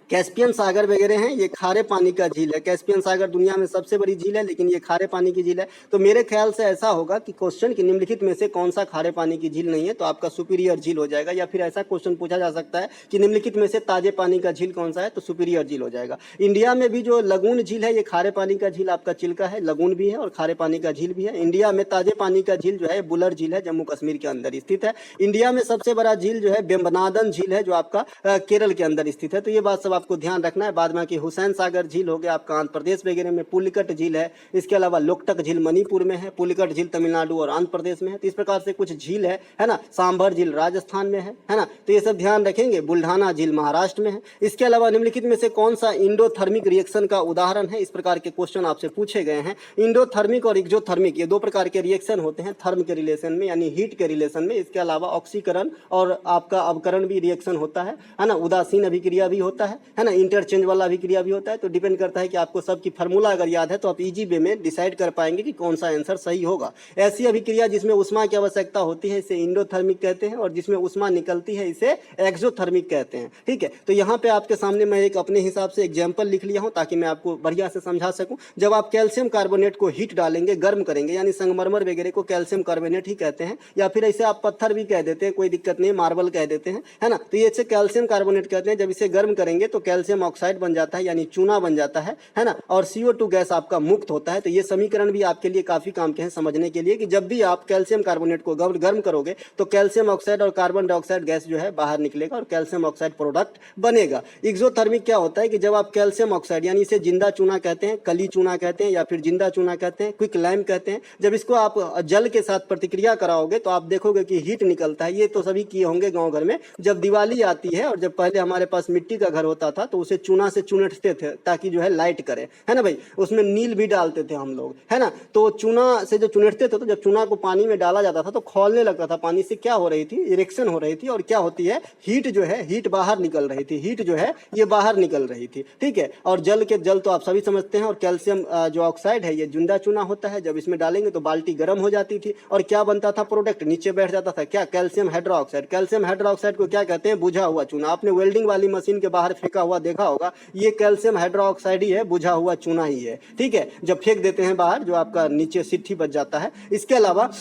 कैस्पियन सागर वगैरह हैं ये खारे पानी का झील है। कैस्पियन सागर दुनिया में सबसे बड़ी झील है, लेकिन ये खारे पानी की झील है। तो मेरे ख्याल से ऐसा होगा कि क्वेश्चन की निम्नलिखित में से कौन सा खारे पानी की झील नहीं है, तो आपका सुपीरियर झील हो जाएगा। या फिर ऐसा क्वेश्चन पूछा जा सकता है कि निम्नलिखित में से ताजे पानी का झील कौन सा है, तो सुपीरियर झील हो जाएगा। इंडिया में भी जो लगून झील है ये खारे पानी का झील आपका चिल्का है, लगून भी है और खारे पानी का झील भी है। इंडिया में ताजे पानी का झील जो है बुलर झील है, जम्मू कश्मीर के अंदर स्थित है। इंडिया में सबसे बड़ा झील जो है बेम्बनादन झील है, जो आपका केरल के अंदर स्थित है। तो ये बात सब आपको ध्यान रखना है। बाद में कि हुसैन सागर झील हो गया आपका आंध्र प्रदेश वगैरह में, पुलिकट झील है। इसके अलावा लोकटक झील मणिपुर में है, पुलिकट झील तमिलनाडु और आंध्र प्रदेश में है। तो इस प्रकार से कुछ झील है ना। सांभर झील राजस्थान में है ना। तो ये सब ध्यान रखेंगे। बुल्ढाना झील महाराष्ट्र में है। इसके अलावा निम्नलिखित में से कौन सा इंडोथर्मिक रिएक्शन का उदाहरण है, इस प्रकार के क्वेश्चन आपसे पूछे गए हैं। इंडोथर्मिक और एक्सोथर्मिक ये दो प्रकार के रिएक्शन होते हैं थर्म के रिलेशन में, यानी हीट के रिलेशन में। इसके अलावा ऑक्सीकरण और आपका अवकरण भी रिएक्शन होता है ना। उदासीन अभिक्रिया भी होता है ना। इंटरचेंज वाला अभिक्रिया भी होता है। तो डिपेंड करता है कि आपको सबकी फार्मूला अगर याद है तो आप इजी वे में डिसाइड कर पाएंगे कि कौन सा आंसर सही होगा। ऐसी अभिक्रिया जिसमें उष्मा की आवश्यकता होती है इसे इंडोथर्मिक कहते हैं, और जिसमें उष्मा निकलती है इसे एक्सोथर्मिक कहते हैं, ठीक है। तो यहाँ पे आपके सामने मैं एक अपने हिसाब से एग्जाम्पल लिख लिया हूँ ताकि मैं आपको बढ़िया से समझा सकूँ। जब आप कैल्शियम कार्बोनेट को हीट डालेंगे, गर्म करेंगे, यानी संगमरमर वगैरह को कैल्शियम कार्बोनेट ही कहते हैं, या फिर ऐसे आप पत्थर भी कह देते हैं, कोई दिक्कत नहीं, मार्बल कह देते हैं, है ना। तो ये इसे कैल्शियम कार्बोनेट कहते हैं। जब इसे गर्म करेंगे तो कैल्शियम ऑक्साइड बन जाता है, यानी चूना बन जाता है ना। और CO2 गैस आपका मुक्त होता है। तो ये समीकरण भी आपके लिए काफी काम के हैं समझने के लिए, कि जब भी आप कैल्शियम कार्बोनेट को गर्म करोगे तो कैल्शियम ऑक्साइड और कार्बन डाइऑक्साइड गैस जो है बाहर निकलेगा और कैल्शियम ऑक्साइड प्रोडक्ट बनेगा। एक्सोथर्मिक क्या होता है कि जब आप कैल्शियम ऑक्साइड, यानी इसे जिंदा चूना कहते हैं, कली चूना कहते हैं, या फिर जिंदा चूना कहते हैं, क्विक लाइम कहते हैं, जब इसको आप जल के साथ प्रतिक्रिया कराओगे तो आप देखोगे कि हीट निकलता है। ये तो सभी किए होंगे गाँव घर में। जब दिवाली आती है और जब पहले हमारे पास मिट्टी का घर होता था तो उसे चूना से चुनटते थे ताकि जो है लाइट करे, है ना भाई। उसमें नील भी डालते थे हम लोग, है ना। तो चूना से जो चुनटते थे, तो जब चूना को पानी में डाला जाता था तो खौलने लगता था पानी से। क्या हो रही थी, इरेक्शन हो रही थी, और क्या होती है, हीट जो है, हीट बाहर निकल रही थी, हीट जो है ये बाहर निकल रही थी, ठीक है। और जल तो आप सभी समझते हैं। और कैल्शियम जो ऑक्साइड है ये जिंदा चूना होता है। जब इसमें डालेंगे तो बाल्टी गर्म हो जाती थी और क्या बनता था, प्रोडक्ट नीचे बैठ जाता था, क्या, कैल्शियम हाइड्रोक्साइड। कैल्शियम हाइड्रोक्साइड को क्या कहते हैं, बुझा हुआ चूना। आपने वेल्डिंग वाली मशीन के बाहर फेंका हुआ देखा होगा, ये कैल्शियम हाइड्रोक्साइड ही है, बुझा हुआ चूना ही है, ठीक है। जब फेंक देते हैं बाहर जो आपका नीचे सिट्ठी बच जाता है। इसके अलावा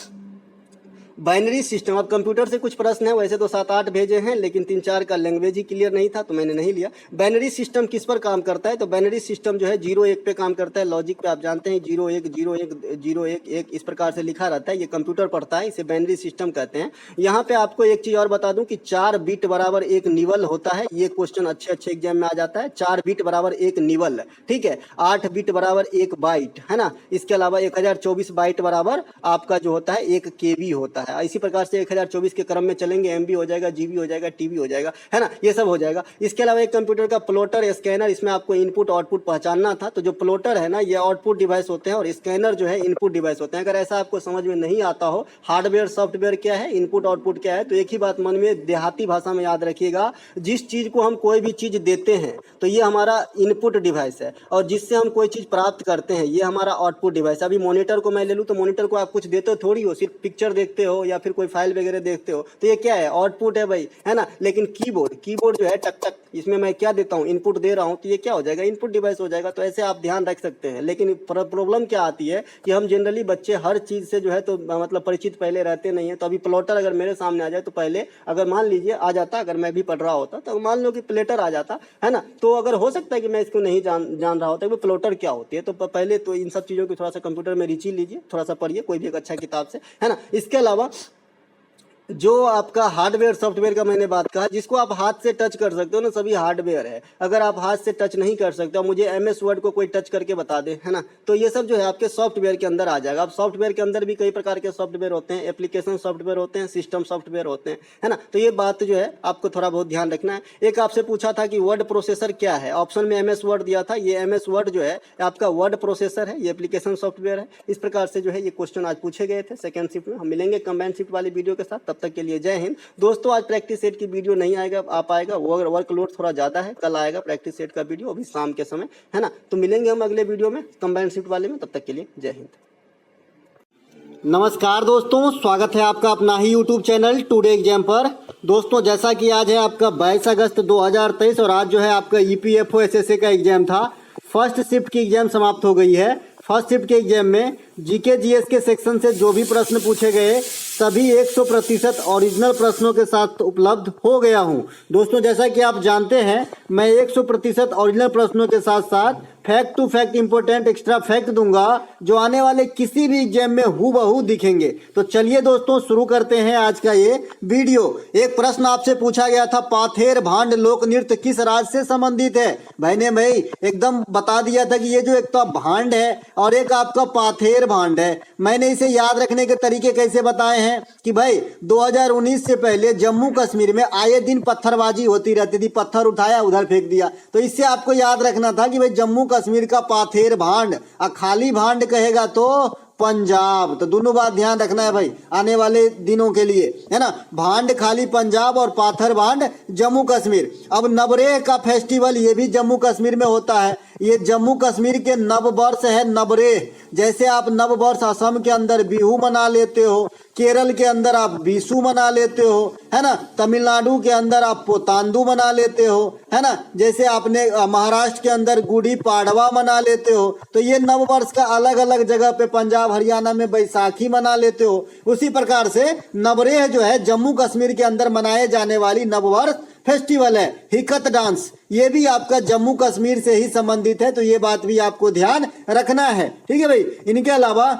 बाइनरी सिस्टम, अब कंप्यूटर से कुछ प्रश्न है, वैसे तो 7-8 भेजे हैं, लेकिन 3-4 का लैंग्वेज ही क्लियर नहीं था तो मैंने नहीं लिया। बाइनरी सिस्टम किस पर काम करता है, तो बाइनरी सिस्टम जो है 0-1 पे काम करता है। लॉजिक पे आप जानते हैं 0-1 0-1 0-1 1 इस प्रकार से लिखा रहता है, ये कंप्यूटर पढ़ता है, इसे बाइनरी सिस्टम कहते हैं। यहाँ पे आपको एक चीज और बता दूं कि 4 बिट बराबर एक निवल होता है। ये क्वेश्चन अच्छे एग्जाम में आ जाता है। 4 बिट बराबर एक निवल, ठीक है। 8 बिट बराबर 1 बाइट, है ना। इसके अलावा 1024 बाइट बराबर आपका जो होता है 1 KB होता है। है। इसी प्रकार से 1024 के क्रम में चलेंगे, एमबी हो जाएगा, जीबी हो जाएगा, टीबी हो जाएगा, है ना, ये सब हो जाएगा। इसके अलावा एक कंप्यूटर का प्लॉटर, स्कैनर, इसमें आपको इनपुट आउटपुट पहचानना था। तो जो प्लॉटर है ना, ये आउटपुट डिवाइस होते हैं और स्कैनर जो है इनपुट डिवाइस होते हैं। अगर ऐसा आपको समझ में नहीं आता हो हार्डवेयर सॉफ्टवेयर क्या है, इनपुट आउटपुट क्या है, तो एक ही बात मन में देहाती भाषा में याद रखिएगा, जिस चीज को हम कोई भी चीज देते हैं तो ये हमारा इनपुट डिवाइस है, और जिससे हम कोई चीज प्राप्त करते हैं ये हमारा आउटपुट डिवाइस। अभी मॉनिटर को मैं ले लूँ तो मॉनिटर को आप कुछ देते हो थोड़ी हो, सिर्फ पिक्चर देखते हो या फिर कोई फाइल वगैरह देखते हो, तो ये क्या है, आउटपुट है भाई, है ना। लेकिन कीबोर्ड जो है टक टक, इसमें मैं क्या देता हूँ, इनपुट दे रहा हूँ, तो ये क्या हो जाएगा, इनपुट डिवाइस हो जाएगा। तो ऐसे आप ध्यान रख सकते हैं। लेकिन प्रॉब्लम क्या आती है कि हम जनरली बच्चे हर चीज से जो है तो मतलब परिचित पहले रहते नहीं है। तो अभी प्लॉटर अगर मेरे सामने आ जाए तो पहले अगर मान लीजिए आ जाता, अगर मैं भी पढ़ रहा होता तो मान लो कि प्लेटर आ जाता, है ना, तो अगर हो सकता है कि मैं इसको नहीं जान रहा होता कि प्लॉटर क्या होती है। तो पहले तो इन सब चीज़ों की थोड़ा सा कंप्यूटर में रुचि लीजिए, थोड़ा सा पढ़िए कोई भी एक अच्छा किताब से, है ना। इसके अलावा जो आपका हार्डवेयर सॉफ्टवेयर का मैंने बात कहा, जिसको आप हाथ से टच कर सकते हो ना, सभी हार्डवेयर है। अगर आप हाथ से टच नहीं कर सकते हो, मुझे एमएस वर्ड को कोई टच करके बता दे, है ना, तो ये सब जो है आपके सॉफ्टवेयर के अंदर आ जाएगा। अब सॉफ्टवेयर के अंदर भी कई प्रकार के सॉफ्टवेयर होते हैं, एप्लीकेशन सॉफ्टवेयर होते हैं, सिस्टम सॉफ्टवेयर होते हैं, है ना। तो ये बात जो है आपको थोड़ा बहुत ध्यान रखना है। एक आपसे पूछा था कि वर्ड प्रोसेसर क्या है, ऑप्शन में एमएस वर्ड दिया था। ये एमएस वर्ड जो है आपका वर्ड प्रोसेसर है, ये एप्लीकेशन सॉफ्टवेयर है। इस प्रकार से जो है ये क्वेश्चन आज पूछे गए थे सेकंड शिफ्ट में। हम मिलेंगे कंबाइंड शिफ्ट वाली वीडियो के साथ, तब तक के लिए जय हिंद। दोस्तों आज प्रैक्टिस सेट की वीडियो नहीं आएगा, आ पाएगा, वर्कलोड थोड़ा ज्यादा है, कल आएगा प्रैक्टिस सेट का वीडियो, अभी शाम के समय, है ना। तो मिलेंगे हम अगले वीडियो में कंबाइंड शिफ्ट वाले में, तब तक के लिए जय हिंद। नमस्कार दोस्तों, स्वागत है आपका अपना ही यूट्यूब चैनल टुडे एग्जाम पर। दोस्तों जैसा कि आज है आपका 22 अगस्त 2023 और आज जो है आपका ईपीएफओ एसएससी का एग्जाम था। फर्स्ट शिफ्ट की एग्जाम समाप्त हो गई है। फर्स्ट शिफ्ट के एग्जाम में जीके जीएस के सेक्शन से जो भी प्रश्न पूछे गए सभी 100% ओरिजिनल प्रश्नों के साथ उपलब्ध हो गया हूं। दोस्तों जैसा कि आप जानते हैं मैं 100% ओरिजिनल प्रश्नों के साथ साथ fact to fact important extra fact दूंगा जो आने वाले किसी भी एग्जाम में हूबहू दिखेंगे। तो चलिए दोस्तों शुरू करते हैं आज का ये वीडियो। एक प्रश्न आपसे पूछा गया था, पाथेर भांड लोक नृत्य किस राज्य से संबंधित है। भाई ने भाई एकदम बता दिया था कि ये जो एक तो भांड है और एक आपका पाथेर भांड है। मैंने इसे याद रखने के तरीके कैसे बताए हैं कि भाई 2019 से पहले जम्मू कश्मीर में आए दिन पत्थरबाजी होती रहती थी, पत्थर उठाया उधर फेंक दिया। तो इससे आपको याद रखना था कि भाई जम्मू कश्मीर का पाथेर भांड, खाली भांड कहेगा तो पंजाब। तो दोनों बात ध्यान रखना है भाई आने वाले दिनों के लिए, है ना। भांड खाली पंजाब और पाथर भांड जम्मू कश्मीर। अब नवरेह का फेस्टिवल ये भी जम्मू कश्मीर में होता है। ये जम्मू कश्मीर के नववर्ष है नवरेह। जैसे आप नववर्ष असम के अंदर बिहू मना लेते हो, केरल के अंदर आप बीसू मना लेते हो, है ना, तमिलनाडु के अंदर आप पोतांदू मना लेते हो, है ना, जैसे आपने महाराष्ट्र के अंदर गुड़ी पाड़वा मना लेते हो। तो ये नववर्ष का अलग अलग जगह पे पंजाब हरियाणा में बैसाखी मना लेते हो। उसी प्रकार से नवरेह जो है जम्मू कश्मीर के अंदर मनाए जाने वाली नववर्ष फेस्टिवल है। हिकत डांस ये भी आपका जम्मू कश्मीर से ही संबंधित है। तो ये बात भी आपको ध्यान रखना है, ठीक है भाई। इनके अलावा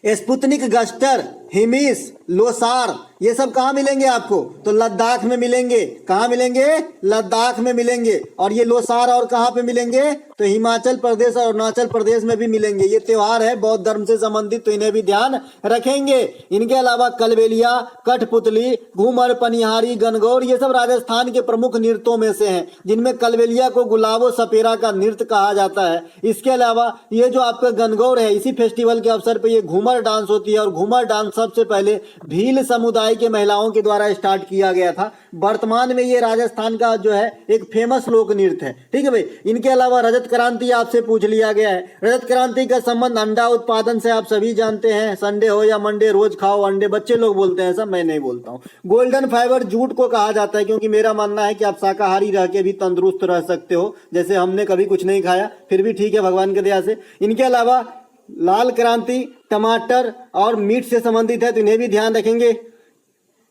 स्पुतनिक, गस्टर, हिमिस, लोसार ये सब कहाँ मिलेंगे आपको, तो लद्दाख में मिलेंगे। कहाँ मिलेंगे, लद्दाख में मिलेंगे। और ये लोसार और कहाँ पे मिलेंगे, तो हिमाचल प्रदेश और अरुणाचल प्रदेश में भी मिलेंगे। ये त्योहार है बौद्ध धर्म से संबंधित, तो इन्हें भी ध्यान रखेंगे। इनके अलावा कलबेलिया, कठपुतली, घूमर, पनिहारी, गणगौर ये सब राजस्थान के प्रमुख नृत्यों में से हैं, जिनमें कलबेलिया को गुलाबो सपेरा का नृत्य कहा जाता है। इसके अलावा ये जो आपका गणगौर है, इसी फेस्टिवल के अवसर पर ये घूमर डांस होती है। और घूमर डांस सबसे पहले भील समुदाय के महिलाओं के द्वारा स्टार्ट किया गया था। वर्तमान में ये राजस्थान का जो है एक फेमस लोक नृत्य है, ठीक है भाई। इनके अलावा रजत क्रांति आपसे पूछ लिया गया है। रजत क्रांति का संबंध अंडा उत्पादन से आप सभी जानते हैं। संडे हो या मंडे रोज खाओ अंडे, बच्चे लोग बोलते हैं, सब मैं नहीं बोलता हूँ। गोल्डन फाइबर जूट को कहा जाता है, क्योंकि मेरा मानना है कि आप शाकाहारी रह के भी तंदुरुस्त रह सकते हो। जैसे हमने कभी कुछ नहीं खाया फिर भी ठीक है भगवान के दया से। इनके अलावा लाल क्रांति टमाटर और मीट से संबंधित है, तो इन्हें भी ध्यान रखेंगे।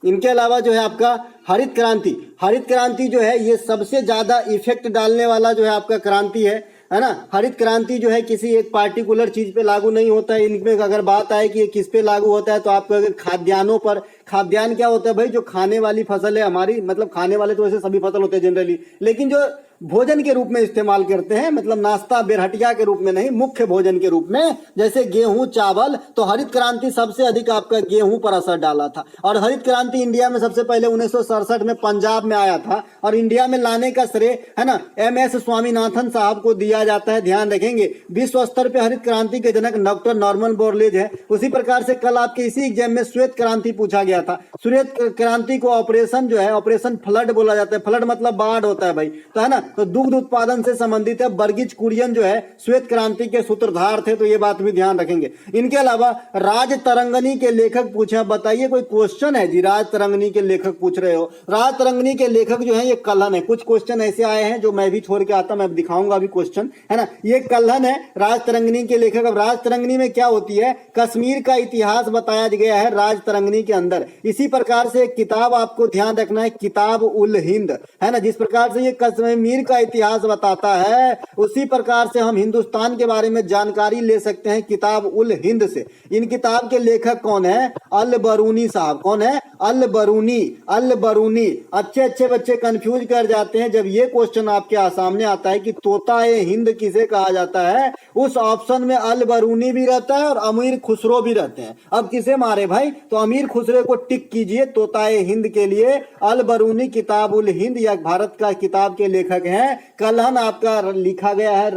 इनके अलावा जो है आपका हरित क्रांति, हरित क्रांति जो है ये सबसे ज्यादा इफेक्ट डालने वाला जो है आपका क्रांति है ना। हरित क्रांति जो है किसी एक पार्टिकुलर चीज पे लागू नहीं होता है। इनमें अगर बात आए कि ये किस पे लागू होता है, तो आपको अगर खाद्यान्नों पर, खाद्यान्न क्या होता है भाई, जो खाने वाली फसल है हमारी, मतलब खाने वाले तो वैसे सभी फसल होते हैं जनरली, लेकिन जो भोजन के रूप में इस्तेमाल करते हैं, मतलब नाश्ता बेरहटिया के रूप में नहीं, मुख्य भोजन के रूप में। जैसे गेहूं, चावल, तो हरित क्रांति सबसे अधिक आपका गेहूं पर असर डाला था। और हरित क्रांति इंडिया में सबसे पहले 1967 में पंजाब में आया था, और इंडिया में लाने का श्रेय है ना MS स्वामीनाथन साहब को दिया जाता है। ध्यान रखेंगे, विश्व स्तर पे हरित क्रांति के जनक डॉक्टर नॉर्मन बोरलेज है। उसी प्रकार से कल आपके इसी एग्जाम में श्वेत क्रांति पूछा गया था। श्वेत क्रांति को ऑपरेशन जो है, ऑपरेशन फ्लड बोला जाता है। फ्लड मतलब बाढ़ होता है भाई, तो है ना, तो दुग्ध उत्पादन से संबंधित है। बर्गिज कुरियन जो है श्वेत क्रांति के सूत्रधार थे, तो ये बात भी ध्यान रखेंगे। इनके अलावा राज तरंगनी के लेखक पूछे, बताइए कोई क्वेश्चन है जी, राज तरंगनी के लेखक पूछ रहे हो। राज तरंगनी के लेखक जो है ये कल्हन है। कुछ क्वेश्चन ऐसे आए हैं जो मैं भी छोड़ के आता, मैं दिखाऊंगा अभी क्वेश्चन, है ना। ये कल्हन है राज तरंगनी के लेखक। अब राज तरंगनी में क्या होती है, कश्मीर का इतिहास बताया गया है राज तरंगनी के अंदर। इसी प्रकार से एक किताब आपको ध्यान रखना है, किताब उल हिंद, है ना। जिस प्रकार से ये कश्मीर का इतिहास बताता है, उसी प्रकार से हम हिंदुस्तान के बारे में जानकारी ले सकते हैं किताब उल हिंद से। इन किताब के लेखक कौन है, अल बरूनी साहब। कौन है, अल बरूनी, अल बरूनी। अच्छे बच्चे कंफ्यूज कर जाते हैं जब ये क्वेश्चन आपके सामने आता है कि तोता-ए हिंद किसे कहा जाता है। उस ऑप्शन में अल बरूनी भी रहता है और अमीर खुसरो भी रहते हैं। अब किसे मारे भाई, तो अमीर खुसरो को टिक कीजिए। तोता-ए हिंद के लिए अल बरूनी किताब उल हिंद या भारत का किताब के लेखक हैं। कल्हन आपका लिखा गया है,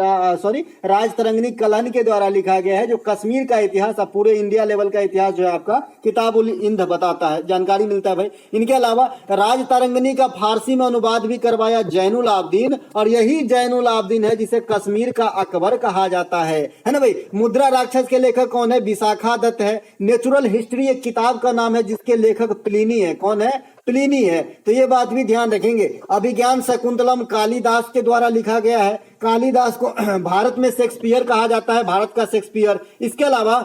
राज तरंगनी कल्हन के द्वारा लिखा गया है, जो कश्मीर का इतिहास, अब पूरे इंडिया लेवल का इतिहास जो है आपका किताब उल हिंद बताता है, जानकारी मिलता है भाई। इनके अलावा राज तरंगनी का फारसी में अनुवाद भी करवाया जैनुल आबदीन, और यही जैनुल आबदीन है जिसे कश्मीर का अकबर कहा जाता है ना भाई। मुद्रा राक्षस के लेखक कौन है, विशाखा दत्त है। नेचुरल हिस्ट्री एक किताब का नाम है जिसके लेखक प्लिनी है। कौन है, प्लिनी है। तो ये बात भी ध्यान रखेंगे। अभिज्ञान शकुंतलम कालिदास के द्वारा लिखा गया है। कालिदास को भारत में शेक्सपियर कहा जाता है, भारत का शेक्सपियर। इसके अलावा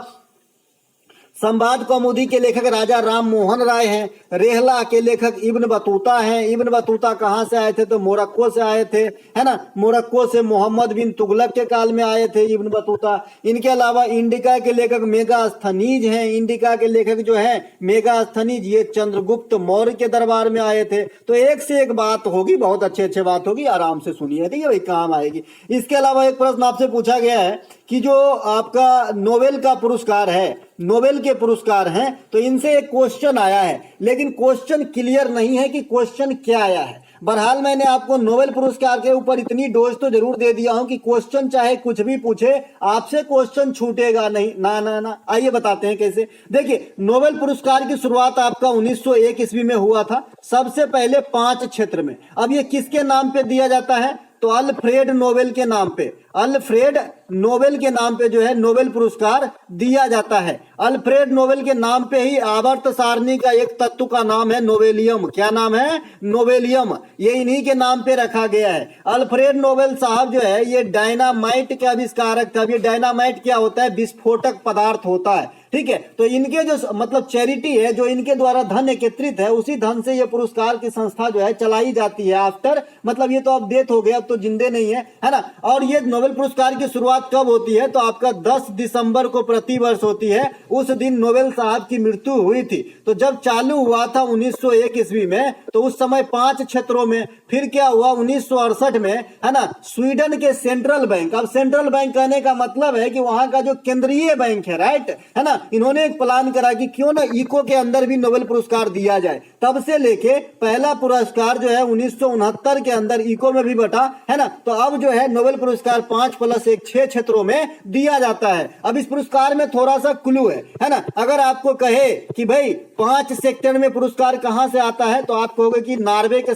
संवाद कौमुदी के लेखक राजा राम मोहन राय हैं। रेहला के लेखक इब्न बतूता हैं। इब्न बतूता कहाँ से आए थे, तो मोरक्को से आए थे, है ना। मोरक्को से मोहम्मद बिन तुगलक के काल में आए थे इब्न बतूता। इनके अलावा इंडिका के लेखक मेगास्थनीज हैं। इंडिका के लेखक जो है मेगास्थनीज, ये चंद्रगुप्त मौर्य के दरबार में आए थे। तो एक से एक बात होगी, बहुत अच्छे बात होगी, आराम से सुनिए, ठीक है भाई, काम आएगी। इसके अलावा एक प्रश्न आपसे पूछा गया है कि जो आपका नोबेल का पुरस्कार है, नोबेल के पुरस्कार हैं, तो इनसे एक क्वेश्चन आया है, लेकिन क्वेश्चन क्लियर नहीं है कि क्वेश्चन क्या आया है। बहरहाल मैंने आपको नोबेल पुरस्कार के ऊपर इतनी डोज तो जरूर दे दिया हूं कि क्वेश्चन चाहे कुछ भी पूछे, आपसे क्वेश्चन छूटेगा नहीं। ना, आइए बताते हैं कैसे। देखिए, नोबेल पुरस्कार की शुरुआत आपका 1901 ईस्वी में हुआ था, सबसे पहले 5 क्षेत्र में। अब ये किसके नाम पे दिया जाता है, तो अल्फ्रेड नोबेल के नाम पे, अल्फ्रेड नोबेल के नाम पे जो है नोबेल पुरस्कार दिया जाता है। अल्फ्रेड नोबेल के नाम पे ही आवर्त सारणी का एक तत्व का नाम है नोबेलियम। क्या नाम है, नोबेलियम। ये इन्हीं के नाम पे रखा गया है। अल्फ्रेड नोबेल साहब जो है ये डायनामाइट के आविष्कारक था। ये डायनामाइट क्या होता है, विस्फोटक पदार्थ होता है, ठीक है। तो इनके जो मतलब चैरिटी है, जो इनके द्वारा धन एकत्रित है, उसी धन से ये पुरस्कार की संस्था जो है चलाई जाती है। आफ्टर मतलब ये तो अब डेथ हो गया, अब तो जिंदे नहीं है ना। और ये नोबेल पुरस्कार की शुरुआत कब होती है, तो आपका 10 दिसंबर को प्रतिवर्ष होती है। उस दिन नोबेल साहब की मृत्यु हुई थी। तो जब चालू हुआ था 1901 ईस्वी में, तो उस समय 5 क्षेत्रों में। फिर क्या हुआ 1968 में, है ना, स्वीडन के सेंट्रल बैंक, अब सेंट्रल बैंक कहने का मतलब है कि वहां का जो केंद्रीय बैंक है, राइट, है ना, इन्होंने एक प्लान करा कि क्यों ना इको के अंदर भी नोबेल पुरस्कार दिया जाए। तब से लेके पहला पुरस्कार जो है 1969 के अंदर इको में भी बटा, है ना। तो अब जो है नोबेल पुरस्कार 5+1 6 क्षेत्रों में दिया जाता है। अब इस पुरस्कार में थोड़ा सा क्लू है ना। अगर आपको कहे कि भाई 5 सेक्टर में पुरस्कार कहां से आता है, तो आप कहोगे कि नॉर्वे के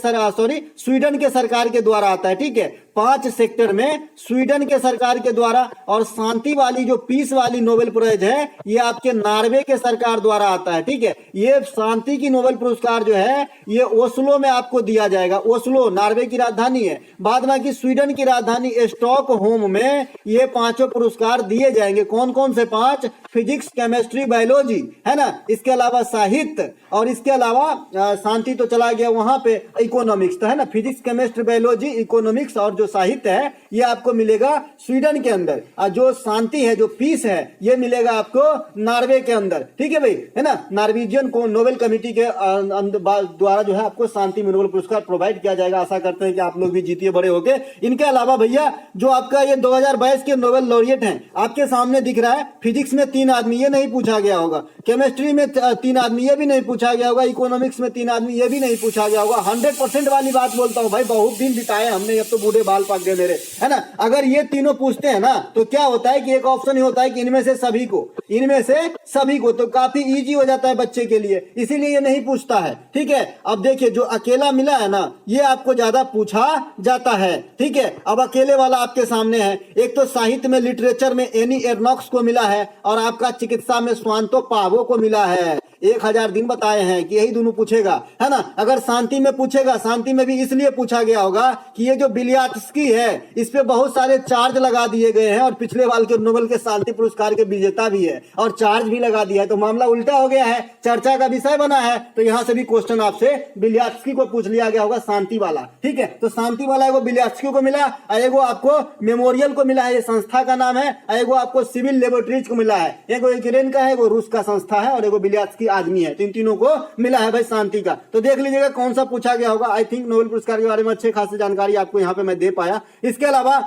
स्वीडन के सरकार के द्वारा आता है, ठीक है। 5 सेक्टर में स्वीडन के सरकार के द्वारा, और शांति वाली जो पीस वाली नोबेल प्राइज है ये आपके नॉर्वे के सरकार द्वारा आता है, ठीक है। ये शांति की नोबेल पुरस्कार जो है ये ओस्लो में आपको दिया जाएगा। ओस्लो नॉर्वे की राजधानी है। बाद में की स्वीडन की राजधानी स्टॉकहोम में ये 5 पुरस्कार दिए जाएंगे। कौन कौन से 5, फिजिक्स, केमिस्ट्री, बायोलॉजी, है ना, इसके अलावा साहित्य, और इसके अलावा शांति तो चला गया वहां पे इकोनॉमिक्स, तो है ना, फिजिक्स, केमिस्ट्री, बायोलॉजी, इकोनॉमिक्स, और जो साहित्य है ये आपको मिलेगा स्वीडन के अंदर, और जो शांति है, जो पीस है, ये मिलेगा आपको नॉर्वे के अंदर। ठीक है भाई, है ना। नॉर्वेजियन को नोबेल कमेटी के द्वारा जो है आपको शांति में नोबेल पुरस्कार प्रोवाइड किया जाएगा। आशा करते हैं कि आप लोग भी जीतिए बड़े होके। इनके अलावा भैया जो आपका ये 2022 के नोबेल लॉरिएट हैं, आपके सामने दिख रहा है। फिजिक्स में 3 आदमी, ये नहीं पूछा गया होगा। केमिस्ट्री में 3 आदमी, ये भी नहीं पूछा गया होगा। इकोनॉमिक्स में 3 आदमी, ये भी नहीं पूछा गया होगा। 100% वाली बात बोलता हूँ भाई, बहुत दिन बिताए हमने, अब तो बूढ़े बाल पाक गए मेरे, है ना। अगर ये तीनों पूछते हैं ना तो क्या होता है कि एक ऑप्शन ही होता है कि इनमें से सभी को, इनमें से सभी को, तो काफी इजी हो जाता है बच्चे के लिए, इसीलिए ये नहीं पूछता है। ठीक है, अब देखिए जो अकेला मिला है ना, ये आपको ज्यादा पूछा जाता है। ठीक है, अब अकेले वाला आपके सामने है। एक तो साहित्य में, लिटरेचर में एनी एर्नॉक्स को मिला है, और आपका चिकित्सा में स्वांतो पावो को मिला है। 1000 दिन बताए हैं कि यही दोनों पूछेगा, है ना। अगर शांति में पूछेगा, शांति में भी इसलिए पूछा गया होगा कि ये जो बिलियात्स्की है, इस पे बहुत सारे चार्ज लगा दिए गए हैं, और पिछले बार के नोबेल के शांति पुरस्कार के विजेता भी है, और चार्ज भी लगा दिया है, तो मामला उल्टा हो गया है, चर्चा का विषय बना है। तो यहां से भी क्वेश्चन आपसे बिलियात्स्की को पूछ लिया गया होगा, शांति वाला। ठीक है, तो शांति वाला एगो बिलियात्स्की को मिला, और एगो आपको मेमोरियल को मिला है, ये संस्था का नाम है, और एगो आपको सिविल लेबोरेटरीज को मिला है। एगो यूक्रेन का है, एगो रूस का संस्था है, और एगो बिलियात्स्की आदमी है। तो इन तीनों को मिला है भाई शांति का। तो देख लीजिएगा कौन सा पूछा गया होगा। आई थिंक नोबेल पुरस्कार के बारे में अच्छे खासी जानकारी आपको यहाँ पे मैं दे पाया। इसके अलावा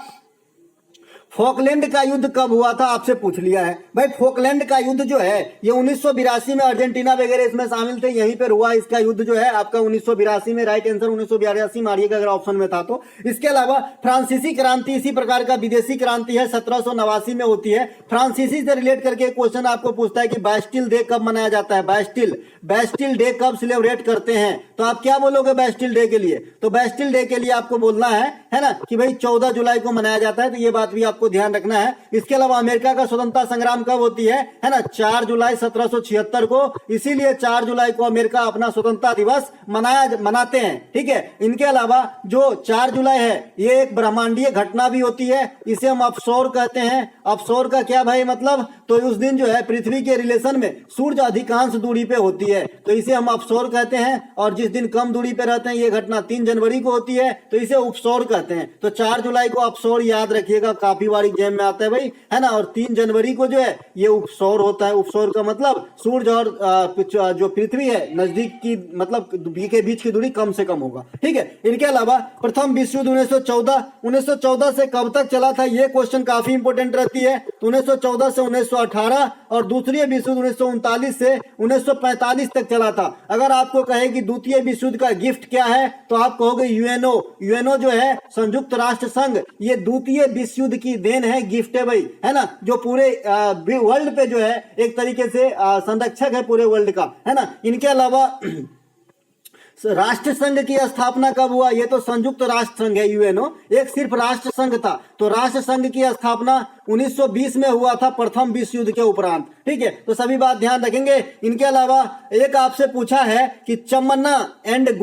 फोकलैंड का युद्ध कब हुआ था, आपसे पूछ लिया है भाई। फोकलैंड का युद्ध जो है ये 1982 में, अर्जेंटीना वगैरह इसमें शामिल थे, यहीं पर हुआ इसका युद्ध जो है आपका 1982 में। राइट आंसर 1982 मारिएगा अगर ऑप्शन में था तो। इसके अलावा फ्रांसीसी क्रांति इसी प्रकार का विदेशी क्रांति है, 1789 में होती है। फ्रांसीसी से रिलेट करके क्वेश्चन आपको पूछता है कि बैस्टिल डे कब मनाया जाता है, बैस्टिल डे कब सेलिब्रेट करते हैं, तो आप क्या बोलोगे बैस्टिल डे के लिए? तो बैस्टिल डे के लिए आपको बोलना है ना, कि भाई 14 जुलाई को मनाया जाता है। तो ये बात भी आपको ध्यान रखना है। इसके अलावा अमेरिका का स्वतंत्रता संग्राम कब होती है ना, 4 जुलाई 1776 को। इसीलिए 4 जुलाई को अमेरिका अपना स्वतंत्रता दिवस मनाते हैं। ठीक है, इनके अलावा जो 4 जुलाई है ये एक ब्रह्मांडीय घटना भी होती है, इसे हम अपसौर कहते हैं। अपसौर का क्या भाई मतलब, तो उस दिन जो है पृथ्वी के रिलेशन में सूर्य अधिकांश दूरी पे होती है, तो इसे हम अपसौर कहते हैं। और जिस दिन कम दूरी पे रहते हैं, ये घटना 3 जनवरी को होती है, तो इसे उपसौर कहते हैं। तो 4 जुलाई को अपसौर याद रखिएगा, काफी बार एग्जाम में आता है भाई, है ना। और 3 जनवरी को जो है ये उपसौर होता है। उपसौर का मतलब सूर्य और जो पृथ्वी है नजदीक की, मतलब के बीच की दूरी कम से कम होगा। ठीक है, इनके अलावा प्रथम विश्व युद्ध 1914 से कब तक चला था, ये क्वेश्चन काफी इंपोर्टेंट रहती है। तो 1914 से 1918, और दूसरी विश्व युद्ध 1939 से 1945 तक चला था। अगर आपको कहे कि द्वितीय विश्व युद्ध का गिफ्ट क्या है, तो आप कहोगे यूएनओ जो है संयुक्त राष्ट्र संघ, ये द्वितीय विश्व युद्ध की देन है, गिफ्ट है भाई, है ना। जो पूरे वर्ल्ड पे जो है एक तरीके से संरक्षक है पूरे वर्ल्ड का, है ना। इनके अलावा राष्ट्र संघ की स्थापना कब हुआ, ये तो संयुक्त राष्ट्र संघ है यूएनओ, एक सिर्फ राष्ट्र संघ था। तो राष्ट्र संघ की स्थापना 1920 में हुआ था, प्रथम विश्व युद्ध के उपरांत। ठीक है, तो सभी बात ध्यान रखेंगे। इनके अलावा एक आपसे पूछा है कि चम्मन्ना एंड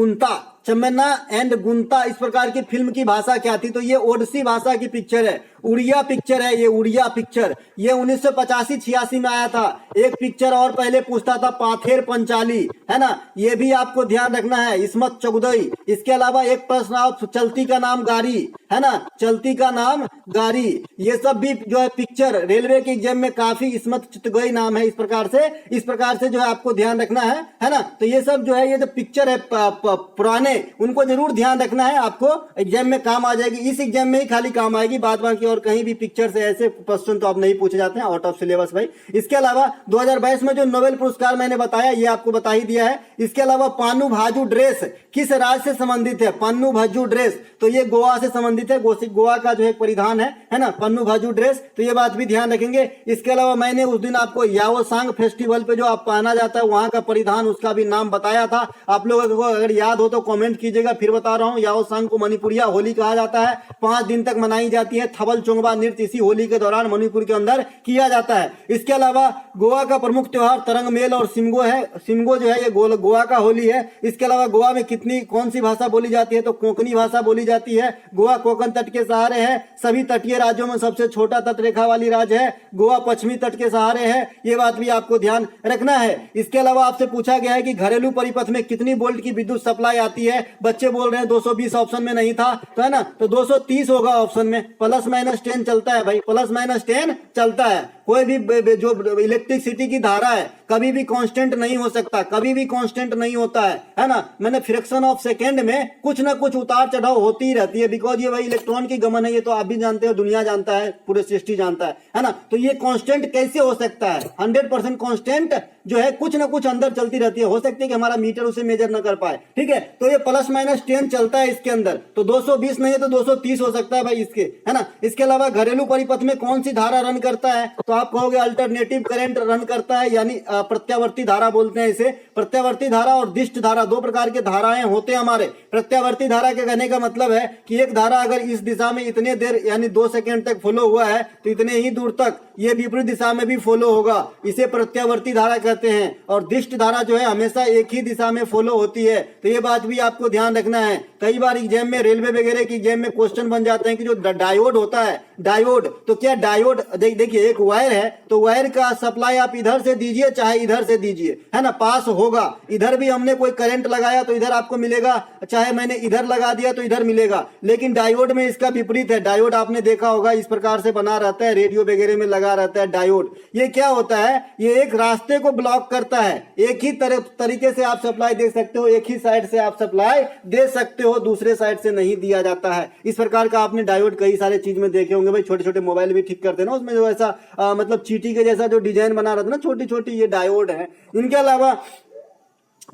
गुंता इस प्रकार की फिल्म की भाषा क्या थी, तो ये ओडिसी भाषा की पिक्चर है, उड़िया पिक्चर है, ये उड़िया पिक्चर, ये 1985-86 में आया था। एक पिक्चर और पहले पूछता था, पाथेर पंचाली, है ना, ये भी आपको ध्यान रखना है, इस्मत चौगुदई। इसके अलावा एक प्रश्न आप, चलती का नाम गाड़ी, है ना, चलती का नाम गाड़ी, ये सब भी जो है पिक्चर रेलवे के एग्जाम में काफी, इस्मत चौगुदई नाम है, इस प्रकार से जो है आपको ध्यान रखना है ना। तो ये सब जो है, ये जो पिक्चर है पुराने, उनको जरूर ध्यान रखना है, आपको एग्जाम में काम आ जाएगी। इस एग्जाम में ही खाली काम आएगी, बाद बाकी और कहीं भी पिक्चर से ऐसे क्वेश्चन तो आप नहीं पूछे जाते हैं, आउट ऑफ सिलेबस भाई। इसके अलावा 2022 में जो नोबेल पुरस्कार मैंने बताया, ये आपको बता ही दिया है। इसके अलावा पान्नू भाजू ड्रेस किस राज्य से संबंधित है, पन्नू भाजू ड्रेस, तो ये गोवा से संबंधित है, गोवा का जो है परिधान है ना, पन्नू भाजू ड्रेस, तो ये बात भी ध्यान रखेंगे। इसके अलावा मैंने उस दिन आपको याओसांग फेस्टिवल पे जो आप पहना जाता है, वहां का परिधान, उसका भी नाम बताया था। आप लोगों को अगर याद हो तो कमेंट कीजिएगा, फिर बता रहा हूं। याओसांग को मणिपुरिया होली कहा जाता है, 5 दिन तक मनाई जाती है। थबल चोंगबा नृत्य इसी होली के दौरान मणिपुर के अंदर किया जाता है। इसके अलावा गोवा का प्रमुख त्योहार तरंग मेल और सिमगो है, सिमगो जो है ये गोवा का होली है। इसके अलावा गोवा में कौन सी भाषा बोली जाती है, तो कोंकणी भाषा बोली जाती है। गोवा कोंकण तट के सहारे है, सभी तटीय राज्यों में सबसे छोटा तट रेखा वाली राज्य है, गोवा पश्चिमी तट के सहारे है, ये बात भी आपको ध्यान रखना है। इसके अलावा आपसे पूछा गया है कि घरेलू परिपथ में कितनी वोल्ट की विद्युत सप्लाई आती है। बच्चे बोल रहे हैं 220 ऑप्शन में नहीं था, तो है ना, तो 230 होगा ऑप्शन में। प्लस माइनस 10 चलता है भाई, प्लस माइनस 10 चलता है। कोई भी जो इलेक्ट्रिसिटी की धारा है कभी भी कांस्टेंट नहीं हो सकता, कभी भी कांस्टेंट नहीं होता है ना। मैंने फ्रैक्शन ऑफ सेकंड में कुछ ना कुछ उतार चढ़ाव होती ही रहती है, बिकॉज ये भाई इलेक्ट्रॉन की गमन है, ये तो आप भी जानते हो, दुनिया जानता है, पूरे सृष्टि जानता है ना। तो ये कांस्टेंट कैसे हो सकता है? 100% कांस्टेंट जो है कुछ ना कुछ अंदर चलती रहती है, हो सकती है कि हमारा मीटर उसे मेजर न कर पाए, ठीक है। तो ये प्लस माइनस 10 चलता है इसके अंदर, तो 220 नहीं है तो 230 हो सकता है भाई इसके, है ना। इसके अलावा घरेलू परिपथ में कौन सी धारा रन करता है, तो आप कहोगे अल्टरनेटिव करंट रन करता है, यानी प्रत्यावर्ती धारा बोलते हैं इसे। प्रत्यावर्ती धारा और दिष्ट धारा दो प्रकार के धाराएं होते हैं हमारे। प्रत्यावर्ती धारा के कहने का मतलब है कि एक धारा अगर इस दिशा में इतने देर यानी 2 सेकंड तक फॉलो हुआ है तो इतने ही दूर तक ये विपरीत दिशा में भी फॉलो होगा, इसे प्रत्यावर्ती धारा कहते हैं। और दिष्ट धारा जो है हमेशा एक ही दिशा में फॉलो होती है, तो ये बात भी आपको ध्यान रखना है। कई बार एग्जाम में, रेलवे वगैरह की एग्जाम में क्वेश्चन बन जाते हैं कि जो डायोड होता है, डायोड, तो क्या डायोड देखिए एक वायर है, तो वायर का सप्लाई आप इधर से दीजिए चाहे इधर से दीजिए, है ना, पास होगा। इधर भी हमने कोई करंट लगाया तो इधर आपको मिलेगा, चाहे मैंने इधर लगा दिया तो इधर मिलेगा। लेकिन डायोड में इसका विपरीत है। डायोड आपने देखा होगा इस प्रकार से बना रहता है, रेडियो वगैरह में लगा रहता है डायोड। ये क्या होता है, ये एक रास्ते को ब्लॉक करता है। एक ही तरीके से आप सप्लाई दे सकते हो, एक ही साइड से आप सप्लाई दे सकते हो, दूसरे साइड से नहीं दिया जाता है। इस प्रकार का आपने डायोड कई सारे चीज में देखे होंगे भाई, छोटे छोटे मोबाइल भी ठीक करते हैं ना, उसमें जो ऐसा मतलब चीटी के जैसा जो डिजाइन बना रहता है ना, छोटी छोटी, ये डायोड है। इनके अलावा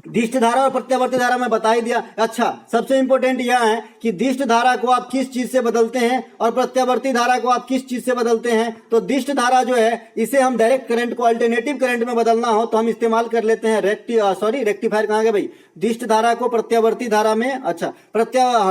दिष्ट धारा और प्रत्यावर्ती धारा में बता ही दिया। अच्छा, सबसे इंपॉर्टेंट यह है कि दिष्ट धारा को आप किस चीज से बदलते हैं और प्रत्यावर्ती धारा को आप किस चीज से बदलते हैं। तो दिष्ट धारा जो है इसे हम डायरेक्ट करंट को अल्टरनेटिव करंट में बदलना हो तो हम इस्तेमाल कर लेते हैं रेक्टिफायर। कहाँ गए भाई? दिष्ट धारा को प्रत्यावर्ती धारा में, अच्छा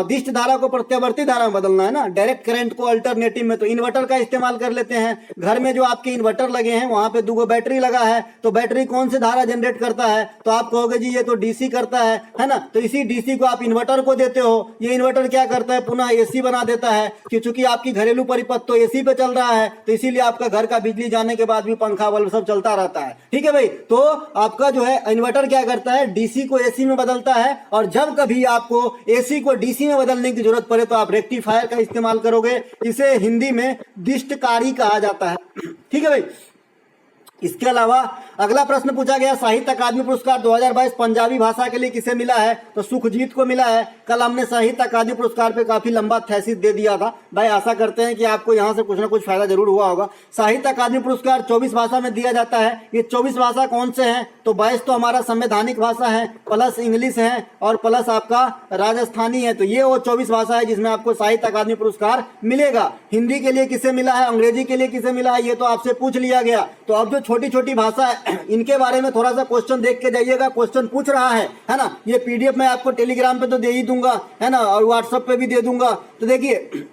दिष्ट धारा को प्रत्यावर्ती धारा में बदलना है ना, डायरेक्ट करंट को अल्टरनेटिव में, तो इन्वर्टर का इस्तेमाल कर लेते हैं। घर में जो आपके इन्वर्टर लगे हैं वहां पे 2 बैटरी लगा है, तो बैटरी कौन से धारा जनरेट करता है, तो आप कहोगे जी ये तो डीसी करता है ना। तो इसी डीसी को आप इन्वर्टर को देते हो, ये इन्वर्टर क्या करता है, पुनः एसी बना देता है, क्योंकि आपकी घरेलू परिपथ तो एसी पे चल रहा है, तो इसीलिए आपका घर का बिजली जाने के बाद भी पंखा बल्ब सब चलता रहता है, ठीक है भाई। तो आपका जो है इन्वर्टर क्या करता है, डीसी को एसी में बदलता है, और जब कभी आपको एसी को डीसी में बदलने की जरूरत पड़े तो आप रेक्टिफायर का इस्तेमाल करोगे। इसे हिंदी में दिष्टकारी कहा जाता है, ठीक है भाई। इसके अलावा अगला प्रश्न पूछा गया, साहित्य अकादमी पुरस्कार 2022 पंजाबी भाषा के लिए किसे मिला है, तो सुखजीत को मिला है। कल हमने साहित्य अकादमी पुरस्कार पे काफी लंबा थेसिस दे दिया था भाई, आशा करते हैं कि आपको यहाँ से कुछ ना कुछ फायदा जरूर हुआ होगा। साहित्य अकादमी पुरस्कार 24 भाषा में दिया जाता है। ये 24 भाषा कौन से हैं, तो 22 तो हमारा संवैधानिक भाषा है, प्लस इंग्लिश है और प्लस आपका राजस्थानी है, तो ये वो 24 भाषा है जिसमें आपको साहित्य अकादमी पुरस्कार मिलेगा। हिंदी के लिए किसे मिला है, अंग्रेजी के लिए किसे मिला है, ये तो आपसे पूछ लिया गया। तो अब जो छोटी छोटी भाषा है इनके बारे में थोड़ा सा क्वेश्चन देख के जाइएगा, क्वेश्चन पूछ रहा है ना। ये पीडीएफ मैं आपको टेलीग्राम पे तो दे ही दूंगा, है ना, और व्हाट्सएप पे भी दे दूंगा। तो देखिए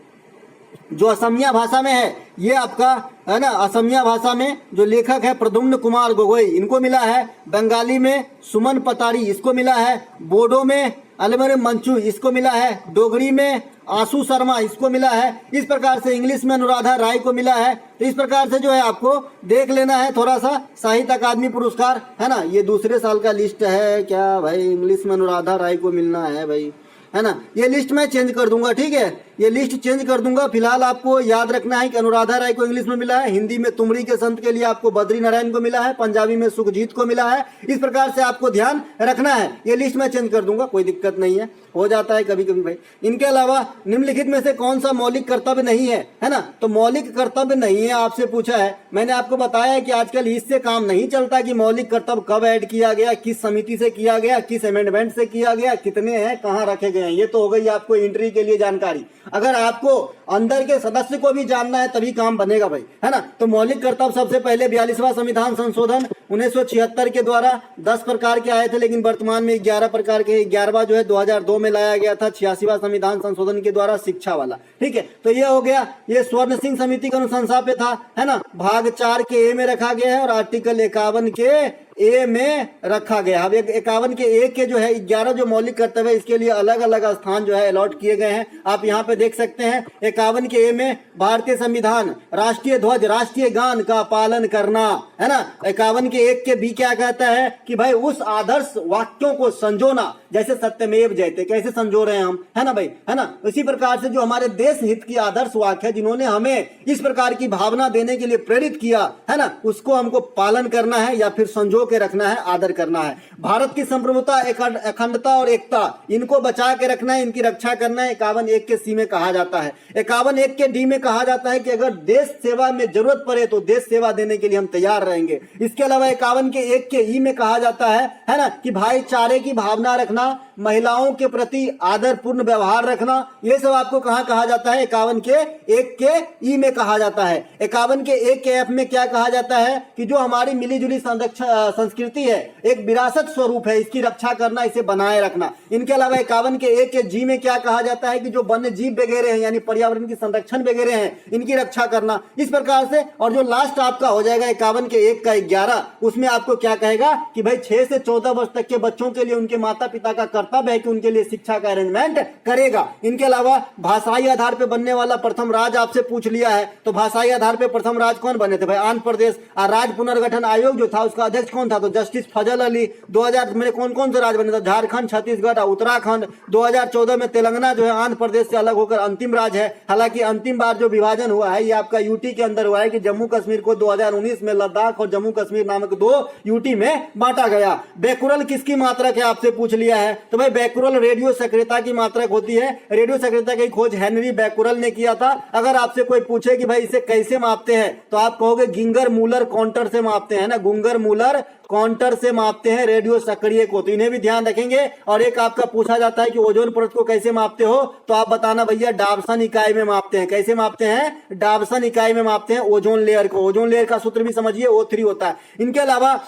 जो असमिया भाषा में है ये आपका, है ना, असमिया भाषा में जो लेखक है प्रद्युम्न कुमार गोगोई, इनको मिला है। बंगाली में सुमन पतारी, इसको मिला है। बोडो में अलमर मंचू, इसको मिला है। डोगरी में आशु शर्मा, इसको मिला है। इस प्रकार से इंग्लिश में अनुराधा राय को मिला है। तो इस प्रकार से जो है आपको देख लेना है थोड़ा सा साहित्य अकादमी पुरस्कार, है ना। ये दूसरे साल का लिस्ट है क्या भाई, इंग्लिश में अनुराधा राय को मिलना है भाई, है ना। ये लिस्ट मैं चेंज कर दूंगा, ठीक है, ये लिस्ट चेंज कर दूंगा। फिलहाल आपको याद रखना है कि अनुराधा राय को इंग्लिश में मिला है, हिंदी में तुमरी के संत के लिए आपको बद्री नारायण को मिला है, पंजाबी में सुखजीत को मिला है। इस प्रकार से आपको ध्यान रखना है। ये लिस्ट मैं चेंज कर दूंगा, कोई दिक्कत नहीं है, हो जाता है कभी कभी भाई। इनके अलावा निम्नलिखित में से कौन सा मौलिक कर्तव्य नहीं है ना, तो मौलिक कर्तव्य नहीं है आपसे पूछा है। मैंने आपको बताया कि आजकल इससे काम नहीं चलता कि मौलिक कर्तव्य कब ऐड किया गया, किस समिति से किया गया, किस अमेंडमेंट से किया गया, कितने हैं, कहाँ रखे गए हैं। ये तो हो गई आपको एंट्री के लिए जानकारी। अगर आपको अंदर के सदस्य को भी जानना है तभी काम बनेगा भाई, है ना। तो मौलिक कर्तव्य सबसे पहले 42वां संविधान संशोधन 1976 के द्वारा 10 प्रकार के आए थे, लेकिन वर्तमान में 11 प्रकार के, 11वां जो है 2002 में लाया गया था 86वां संविधान संशोधन के द्वारा, शिक्षा वाला, ठीक है। तो ये हो गया, ये स्वर्ण सिंह समिति की अनुशंसा पे था, है ना। भाग 4 के ए में रखा गया है और आर्टिकल 51 के ए में रखा गया। अब 51 के ए के जो है 11 जो मौलिक कर्तव्य है इसके लिए अलग अलग स्थान जो है अलॉट किए गए हैं। आप यहाँ पे देख सकते हैं 51 के ए में भारतीय संविधान, राष्ट्रीय ध्वज, राष्ट्रीय गान का पालन करना, है ना। 51 के 1 के बी क्या कहता है कि भाई उस आदर्श वाक्यों को संजोना, जैसे सत्यमेव जयते, कैसे संजो रहे हैं हम, है ना भाई, है ना। इसी प्रकार से जो हमारे देश हित की आदर्श वाक्य है जिन्होंने हमें इस प्रकार की भावना देने के लिए प्रेरित किया, है ना, उसको हमको पालन करना है या फिर संजो के रखना है, आदर करना है। भारत की संप्रभुता, अखंडता और एकता, इनको बचा के रखना है, इनकी रक्षा करना है। 51(1) के सी में कहा जाता है। 51(1) के डी में कहा जाता है कि अगर देश सेवा में जरूरत पड़े तो देश सेवा देने के लिए हम तैयार रहेंगे। इसके अलावा 51 के 1 के ई में कहा जाता है ना, कि भाईचारे की भावना रखना, महिलाओं के प्रति आदरपूर्ण व्यवहार रखना, ये सब आपको कहां कहा जाता है? 51 के 1 के ई में कहा जाता है। 51 के 1 के एफ में क्या कहा जाता है कि जो हमारी मिलीजुली संस्कृति है, एक विरासत स्वरूप है, इसकी रक्षा करना, इसे बनाए रखना। इनके अलावा 51 के 1 के जी में क्या कहा जाता है कि जो वन्य जीव वगैरह हैं, यानी पर्यावरण की संरक्षण वगैरह हैं, इनकी रक्षा करना, इस प्रकार से। और जो लास्ट आपका हो जाएगा 51 के 1 का 11, उसमें आपको क्या कहेगा कि भाई 6 से 14 वर्ष तक के बच्चों के लिए उनके माता पिता का कर्तव्य है कि उनके लिए शिक्षा का अरेंजमेंट करेगा। इनके अलावा भाषाई आधार पर बनने वाला प्रथम राज्य आपसे पूछ लिया है, तो भाषाई आधार पर प्रथम राज्य कौन बने थे भाई? आंध्र प्रदेश। राज्य पुनर्गठन आयोग जो था उसका अध्यक्ष कौन था? तो जस्टिस फजल अली। 2000 में कौन कौन से राज्य बने थे? झारखंड, छत्तीसगढ़ और उत्तराखंड। 2014 में तेलंगाना जो है आंध्र प्रदेश से अलग होकर अंतिम राज्य है। हालांकि अंतिम बार जो विभाजन हुआ है ये आपका यूटी के अंदर हुआ है कि जम्मू कश्मीर को 2019 में लद्दाख और जम्मू कश्मीर नामक 2 यूटी में बांटा गया। बैकुरल किसकी मात्रक है आपसे पूछ लिया है, तो भाई बैकुरल रेडियो सक्रियता की मात्रक होती है। रेडियो सक्रियता की खोज हेनरी बैकुरल ने किया था। अगर आपसे कोई पूछे कि भाई इसे कैसे मापते हैं तो आप कहोगे गिंगर मूलर काउंटर से मापते हैं ना, गुंगर मूलर काउंटर से मापते हैं रेडियो सक्रिय को, तो इन्हें भी ध्यान रखेंगे। और एक आपका पूछा जाता है कि ओजोन परत को कैसे मापते हो, तो आप बताना भैया डाबसन इकाई में मापते हैं। कैसे मापते हैं? डाबसन इकाई में मापते हैं ओजोन लेयर को। ओजोन लेयर का सूत्र भी समझिए, O3 होता है। इनके अलावा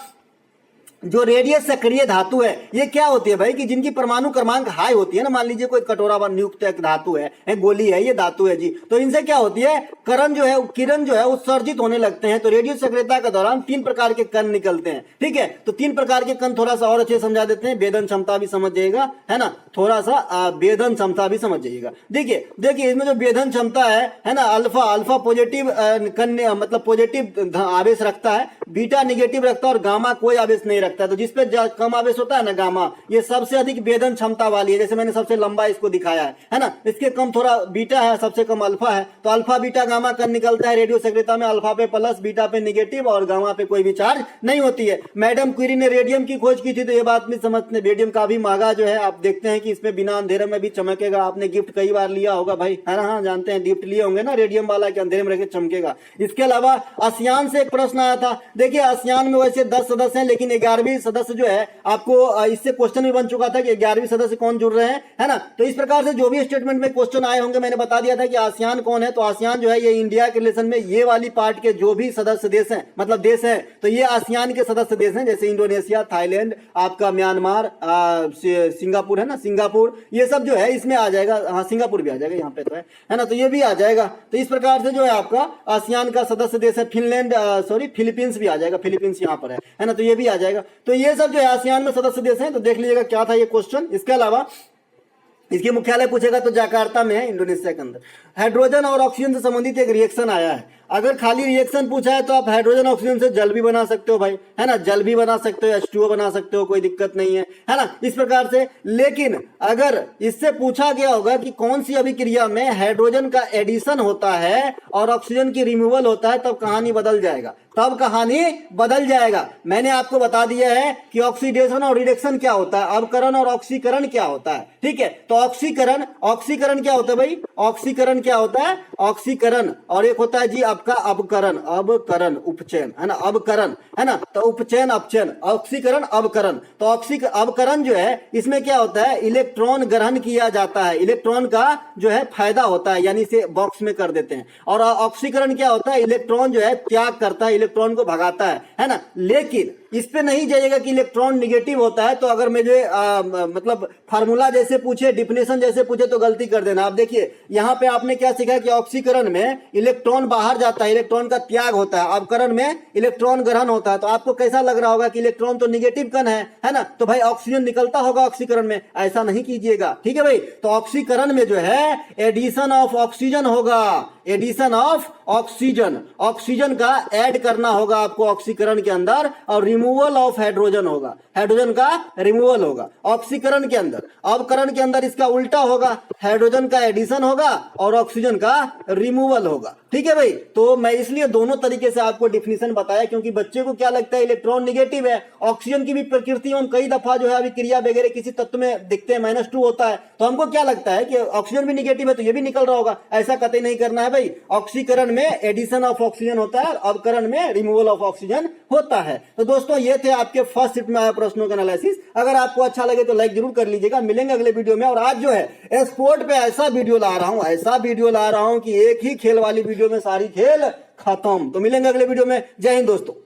जो रेडियो सक्रिय धातु है ये क्या होती है भाई कि जिनकी परमाणु क्रमांक हाई होती है ना, मान लीजिए कोई कटोरा युक्त एक धातु है, गोली है, ये धातु है जी, तो इनसे क्या होती है करण जो है, किरण जो है उत्सर्जित होने लगते हैं। तो रेडियो सक्रियता के दौरान 3 प्रकार के कण निकलते हैं, ठीक है। तो 3 प्रकार के कण थोड़ा सा और अच्छे समझा देते हैं। वेदन क्षमता भी समझ जाइएगा, है ना, थोड़ा सा वेदन क्षमता भी समझ जाइएगा। देखिए इसमें जो वेदन क्षमता है ना, अल्फा पॉजिटिव कण मतलब पॉजिटिव आवेश रखता है, बीटा निगेटिव रखता है और गामा कोई आवेश नहीं रखता है। तो जिसपे कम आवेश होता है ना गामा, ये सबसे अधिक वेदन क्षमता वाली है। जैसे मैंने सबसे लंबा इसको दिखाया है ना, इसके कम थोड़ा बीटा है, सबसे कम अल्फा है। तो अल्फा बीटा गामा कण निकलता है रेडियो सक्रियता में, अल्फा पे प्लस, बीटा पे निगेटिव और गामा पे कोई भी चार्ज नहीं होती है। मैडम क्यूरी ने रेडियम की खोज की थी, तो ये बात भी समझते, रेडियम का भी महंगा जो है, आप देखते हैं कि इसमें बिना अंधेरे में भी चमकेगा। आपने गिफ्ट कई बार लिया होगा भाई, है ना, हाँ जानते हैं, गिफ्ट लिए होंगे ना रेडियम वाला कि अंधेरे में रखे चमकेगा। इसके अलावा आसियान से एक प्रश्न आया था। देखिए आसियान में वैसे 10 सदस्य हैं, लेकिन 11वीं सदस्य जो है आपको इससे क्वेश्चन भी बन चुका था कि 11वीं सदस्य कौन जुड़ रहे हैं, है ना। तो इस प्रकार से जो भी स्टेटमेंट में क्वेश्चन आए होंगे, मैंने बता दिया था कि आसियान कौन है। तो आसियान जो है ये इंडिया के रिलेशन में ये वाली पार्ट के जो भी सदस्य देश हैं, मतलब देश है, तो ये आसियान के सदस्य देश हैं। जैसे इंडोनेशिया, थाईलैंड, आपका म्यांमार, सिंगापुर है ना, सिंगापुर, ये सब जो है इसमें आ जाएगा। हाँ सिंगापुर भी आ जाएगा यहाँ पे तो है ना, तो ये भी आ जाएगा। तो इस प्रकार से जो है आपका आसियान का सदस्य देश है। फिलीपींस भी आ जाएगा, फिलीपींस यहाँ पर है ना, तो ये भी आ जाएगा। तो ये सब जो है आसियान में सदस्य देश हैं। तो देख लीजिएगा क्या था ये क्वेश्चन। इसके अलावा इसके मुख्यालय पूछेगा तो जकार्ता में है, इंडोनेशिया के अंदर। हाइड्रोजन और ऑक्सीजन से संबंधित एक रिएक्शन आया है। अगर खाली रिएक्शन पूछा है तो आप हाइड्रोजन ऑक्सीजन से जल भी बना सकते हो भाई, है ना, जल भी बना सकते हो, H2O बना सकते हो, कोई दिक्कत नहीं है ना, इस प्रकार से। लेकिन अगर इससे पूछा गया होगा कि कौन सी अभिक्रिया में हाइड्रोजन का एडिशन होता है और ऑक्सीजन की रिमूवल होता है, तब कहानी बदल जाएगा, तब कहानी बदल जाएगा। मैंने आपको बता दिया है कि ऑक्सीडेशन और रिडक्शन क्या होता है, अवकरण और ऑक्सीकरण क्या होता है, ठीक है। तो ऑक्सीकरण क्या होता है भाई? ऑक्सीकरण क्या होता है? ऑक्सीकरण। और एक होता है जी आपका अवकरण उपचयन, है ना, अवकरण, है ना, तो उपचयन अपचयन, ऑक्सीकरण अवकरण। तो अवकरण जो है इसमें क्या होता है, इलेक्ट्रॉन ग्रहण किया जाता है, इलेक्ट्रॉन का जो है फायदा होता है, यानी इसे बॉक्स में कर देते हैं। और ऑक्सीकरण क्या होता है, इलेक्ट्रॉन जो है त्याग करता है, इलेक्ट्रॉन को भगाता है ना। लेकिन इस पे नहीं जाइएगा कि इलेक्ट्रॉन निगेटिव होता है, तो अगर मुझे मतलब फार्मूला जैसे पूछे, डिफिनेशन जैसे पूछे तो गलती कर देना। आप देखिए यहाँ पे आपने क्या सीखा कि ऑक्सीकरण में इलेक्ट्रॉन बाहर जाता है, इलेक्ट्रॉन का त्याग होता है, अवकरण में इलेक्ट्रॉन ग्रहण होता है। तो आपको कैसा लग रहा होगा कि इलेक्ट्रॉन तो निगेटिव कण है ना, तो भाई ऑक्सीजन निकलता होगा ऑक्सीकरण में, ऐसा नहीं कीजिएगा, ठीक है भाई। तो ऑक्सीकरण में जो है एडिशन ऑफ ऑक्सीजन होगा, एडिशन ऑफ ऑक्सीजन, ऑक्सीजन का ऐड करना होगा आपको ऑक्सीकरण के अंदर, और रिमूवल ऑफ हाइड्रोजन होगा, हाइड्रोजन का रिमूवल होगा ऑक्सीकरण के अंदर। अवकरण के अंदर इसका उल्टा होगा, हाइड्रोजन का एडिशन होगा और ऑक्सीजन का रिमूवल होगा, ठीक है भाई। तो मैं इसलिए दोनों तरीके से आपको डिफिनेशन बताया, क्योंकि बच्चे को क्या लगता है इलेक्ट्रॉन निगेटिव है, ऑक्सीजन की भी प्रकृति में कई दफा जो है अभिक्रिया वगैरह किसी तत्व में दिखते हैं -2 होता है, तो हमको क्या लगता है कि ऑक्सीजन भी निगेटिव है तो ये भी निकल रहा होगा, ऐसा कतई नहीं करना है भाई। ऑक्सीकरण में एडिशन ऑफ ऑक्सीजन होता है, अवकरण में रिमूवल ऑफ ऑक्सीजन होता है। तो दोस्तों ये थे आपके फर्स्ट शिफ्ट में आए प्रश्नों का एनालिसिस। अगर आपको अच्छा लगे तो लाइक जरूर कर लीजिएगा। मिलेंगे अगले वीडियो में। और आज जो है स्पोर्ट पे ऐसा वीडियो ला रहा हूं, ऐसा वीडियो ला रहा हूं कि एक ही खेल वाली वीडियो में सारी खेल खत्म। तो मिलेंगे अगले वीडियो में। जय हिंद दोस्तों।